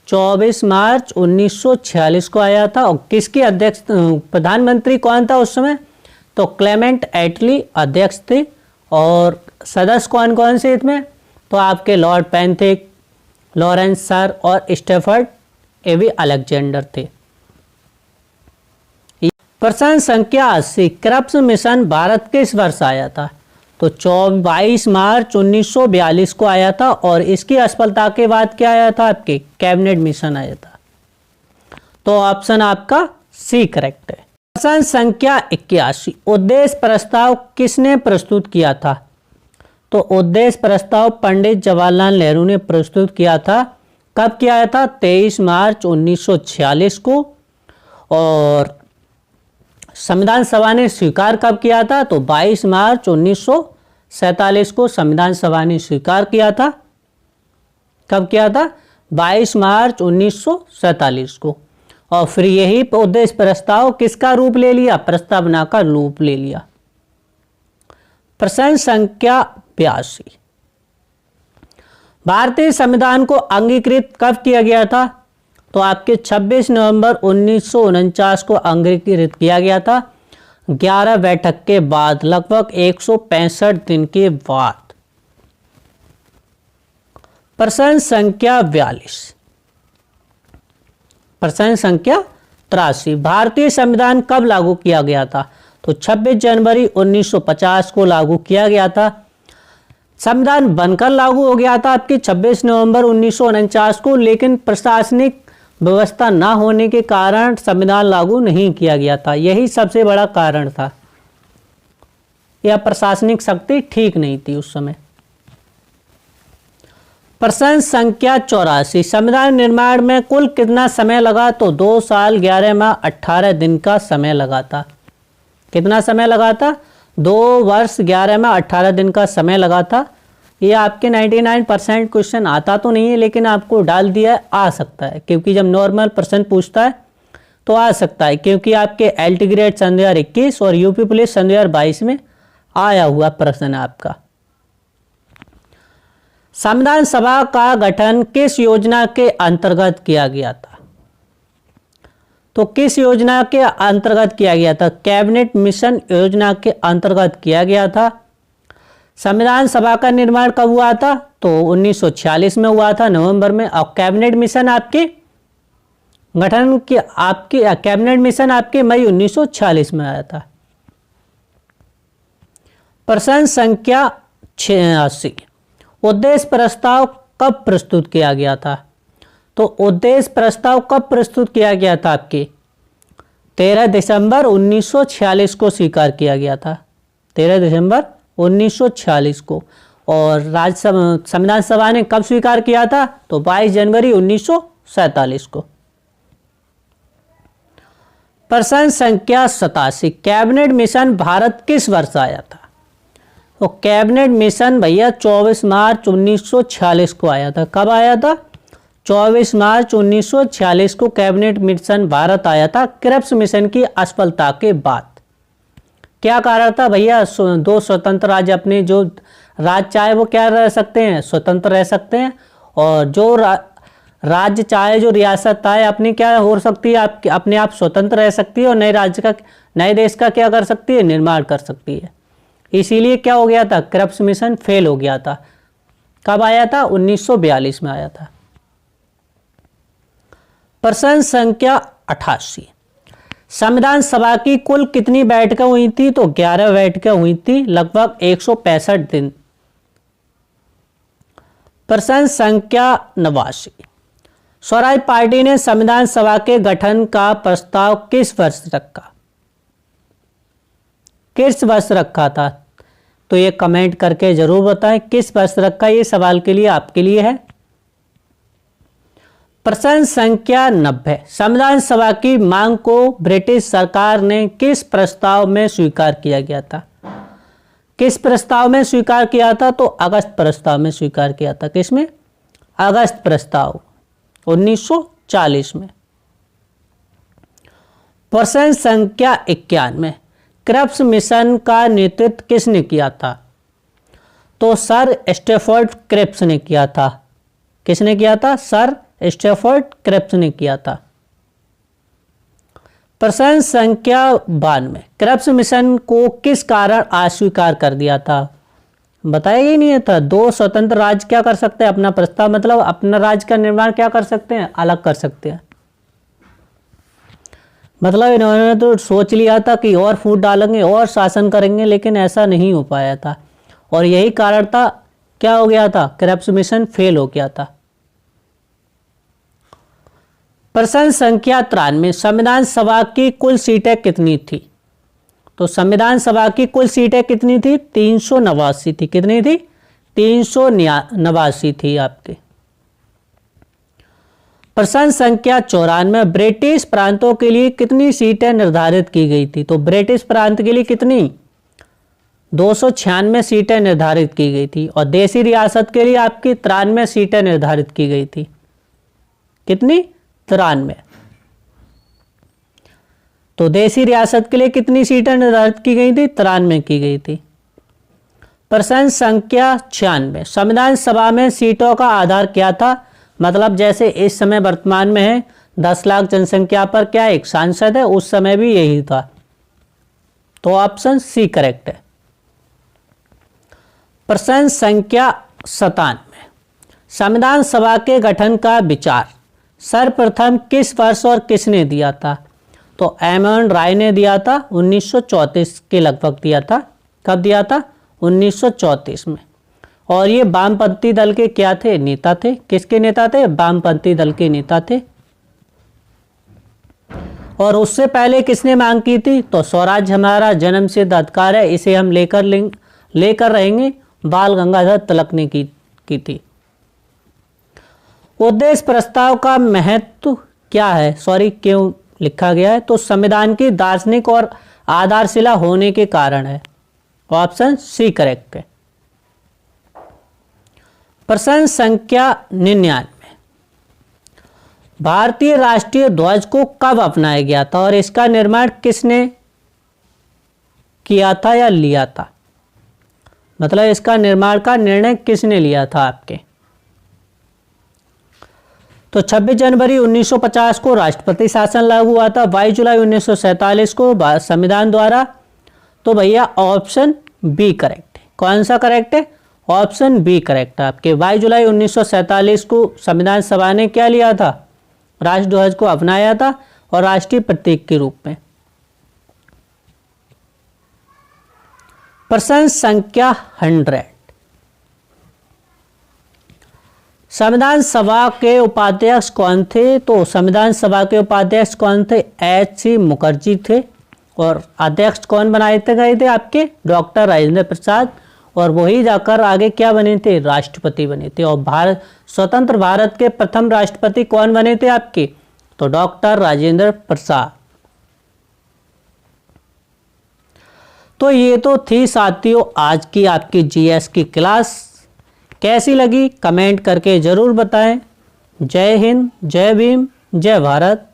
24 मार्च 1946 को आया था। और किसकी अध्यक्ष, प्रधानमंत्री कौन था उस समय? तो क्लेमेंट एटली अध्यक्ष थे। और सदस्य कौन कौन से इसमें? तो आपके लॉर्ड पैंथिक, लॉरेंस सर और स्टेफर्ड एवी अलेक्जेंडर थे। प्रश्न संख्या 80, क्रिप्स मिशन भारत किस वर्ष आया था? तो 22 मार्च 1942 को आया था। और इसकी असफलता के बाद क्या आया था? आपके कैबिनेट मिशन आया था। तो ऑप्शन आपका सी करेक्ट है। प्रश्न संख्या 81, उद्देश्य प्रस्ताव किसने प्रस्तुत किया था? तो उद्देश्य प्रस्ताव पंडित जवाहरलाल नेहरू ने प्रस्तुत किया था। कब किया था? 23 मार्च 1946 को। और संविधान सभा ने स्वीकार कब किया था? तो 22 मार्च 1947 को संविधान सभा ने स्वीकार किया था। कब किया था? 22 मार्च 1947 को। और फिर यही उद्देश्य प्रस्ताव किसका रूप ले लिया? प्रस्तावना का रूप ले लिया। प्रश्न संख्या 82, भारतीय संविधान को अंगीकृत कब किया गया था? तो आपके 26 नवंबर 1949 को अंगीकृत किया गया था, 11 बैठक के बाद, लगभग 165 दिन के बाद। प्रश्न संख्या 42, प्रश्न संख्या 83, भारतीय संविधान कब लागू किया गया था? तो 26 जनवरी 1950 को लागू किया गया था। संविधान बनकर लागू हो गया था आपके 26 नवंबर 1949 को, लेकिन प्रशासनिक व्यवस्था ना होने के कारण संविधान लागू नहीं किया गया था। यही सबसे बड़ा कारण था, यह प्रशासनिक शक्ति ठीक नहीं थी उस समय। प्रश्न संख्या 84, संविधान निर्माण में कुल कितना समय लगा? तो 2 साल 11 माह 18 दिन का समय लगा था। कितना समय लगा था? 2 वर्ष 11 माह 18 दिन का समय लगा था। ये आपके 99% क्वेश्चन आता तो नहीं है, लेकिन आपको डाल दिया है, आ सकता है, क्योंकि जब नॉर्मल प्रश्न पूछता है तो आ सकता है, क्योंकि आपके एलटी ग्रेड सन 2021 और यूपी पुलिस सन 2022 में आया हुआ प्रश्न है आपका। संविधान सभा का गठन किस योजना के अंतर्गत किया गया था? तो किस योजना के अंतर्गत किया गया था? कैबिनेट मिशन योजना के अंतर्गत किया गया था। संविधान सभा का निर्माण कब हुआ था? तो 1946 में हुआ था, नवंबर में। और कैबिनेट मिशन आपके गठन की आपके कैबिनेट मिशन आपके मई 1946 में आया था। प्रश्न संख्या 86, उद्देश्य प्रस्ताव कब प्रस्तुत किया गया था? तो उद्देश्य प्रस्ताव कब प्रस्तुत किया गया था? आपके 13 दिसंबर 1946 को स्वीकार किया गया था, 13 दिसंबर 1946 को। और राज्यसभा संविधान सभा ने कब स्वीकार किया था? तो 22 जनवरी 1947 को। प्रश्न संख्या 87, कैबिनेट मिशन भारत किस वर्ष आया था? तो कैबिनेट मिशन भैया 24 मार्च 1946 को आया था। कब आया था? 24 मार्च 1946 को कैबिनेट मिशन भारत आया था, क्रिप्स मिशन की असफलता के बाद। क्या कारण था भैया? 2 स्वतंत्र राज्य अपने जो राज्य चाहे वो क्या रह सकते हैं? स्वतंत्र रह सकते हैं। और जो राज्य चाहे, जो रियासत चाहे अपनी क्या हो सकती है? आप अपने आप स्वतंत्र रह सकती है और नए राज्य का, नए देश का क्या कर सकती है? निर्माण कर सकती है। इसीलिए क्या हो गया था? क्रिप्स मिशन फेल हो गया था। कब आया था? 1942 में आया था। प्रश्न संख्या 88, संविधान सभा की कुल कितनी बैठकें हुई थी? तो 11 बैठकें हुई थी, लगभग 165 दिन। प्रश्न संख्या 89, स्वराज पार्टी ने संविधान सभा के गठन का प्रस्ताव किस वर्ष रखा? किस वर्ष रखा था? तो ये कमेंट करके जरूर बताएं किस वर्ष रखा। ये सवाल के लिए आपके लिए है। प्रश्न संख्या 90, संविधान सभा की मांग को ब्रिटिश सरकार ने किस प्रस्ताव में स्वीकार किया गया था? किस प्रस्ताव में स्वीकार किया था? तो अगस्त प्रस्ताव में स्वीकार किया था। किसमें? अगस्त प्रस्ताव 1940 में। प्रश्न संख्या 91, क्रिप्स मिशन का नेतृत्व किसने किया था? तो सर स्टैफोर्ड क्रिप्स ने किया था। किसने किया था? सर स्टैफोर्ड क्रिप्स ने किया था। प्रश्न संख्या 92, क्रिप्स मिशन को किस कारण अस्वीकार कर दिया था? बताया ही नहीं था। 2 स्वतंत्र राज्य क्या कर सकते हैं? अपना प्रस्ताव, मतलब अपना राज्य का निर्माण क्या कर सकते हैं? अलग कर सकते हैं। मतलब इन्होंने तो सोच लिया था कि और फूट डालेंगे और शासन करेंगे, लेकिन ऐसा नहीं हो पाया था। और यही कारण था, क्या हो गया था? क्रिप्स मिशन फेल हो गया था। प्रश्न संख्या 93, संविधान सभा की कुल सीटें कितनी थी? तो संविधान सभा की कुल सीटें कितनी थी? 389 थी। कितनी थी? 389 थी आपके। प्रश्न संख्या 94, ब्रिटिश प्रांतों के लिए कितनी सीटें निर्धारित की गई थी? तो ब्रिटिश प्रांत के लिए कितनी? 296 सीटें निर्धारित की गई थी। और देशी रियासत के लिए आपकी 93 सीटें निर्धारित की गई थी। कितनी? 93। तो देशी रियासत के लिए कितनी सीटें निर्धारित की गई थी? 93 की गई थी। प्रश्न संख्या 96, संविधान सभा में सीटों का आधार क्या था? मतलब जैसे इस समय वर्तमान में है 10 लाख जनसंख्या पर क्या एक सांसद है, उस समय भी यही था। तो ऑप्शन सी करेक्ट है। प्रश्न संख्या 97, संविधान सभा के गठन का विचार सर्वप्रथम किस वर्ष और किसने दिया था? तो एम.एन. राय ने दिया था, 1934 के लगभग दिया था। कब दिया था? 1934 में। और ये वामपंथी दल के क्या थे? नेता थे। किसके नेता थे? वामपंथी दल के नेता थे। और उससे पहले किसने मांग की थी? तो स्वराज हमारा जन्मसिद्ध अधिकार है, इसे हम लेकर रहेंगे, बाल गंगाधर तिलक ने की थी। उद्देश्य प्रस्ताव का महत्व क्या है? क्यों लिखा गया है? तो संविधान की दार्शनिक और आधारशिला होने के कारण है। ऑप्शन सी करेक्ट है। प्रश्न संख्या 99, भारतीय राष्ट्रीय ध्वज को कब अपनाया गया था और इसका निर्माण किसने किया था या लिया था? मतलब इसका निर्माण का निर्णय किसने लिया था आपके? तो 26 जनवरी 1950 को राष्ट्रपति शासन लागू हुआ था, 22 जुलाई 1947 को संविधान द्वारा। तो भैया ऑप्शन बी करेक्ट है। कौन सा करेक्ट है? ऑप्शन बी करेक्ट है आपके। 22 जुलाई 1947 को संविधान सभा ने क्या लिया था? राष्ट्रध्वज को अपनाया था और राष्ट्रीय प्रतीक के रूप में। प्रश्न संख्या 100, संविधान सभा के उपाध्यक्ष कौन थे? तो संविधान सभा के उपाध्यक्ष कौन थे? एच.सी. मुखर्जी थे। और अध्यक्ष कौन बनाए गए थे आपके? डॉक्टर राजेंद्र प्रसाद। और वही जाकर आगे क्या बने थे? राष्ट्रपति बने थे। और स्वतंत्र भारत के प्रथम राष्ट्रपति कौन बने थे आपके? तो डॉक्टर राजेंद्र प्रसाद। तो ये तो थी साथियों आज की आपकी जीएस की क्लास। कैसी लगी कमेंट करके जरूर बताएं। जय हिंद, जय भीम, जय भारत।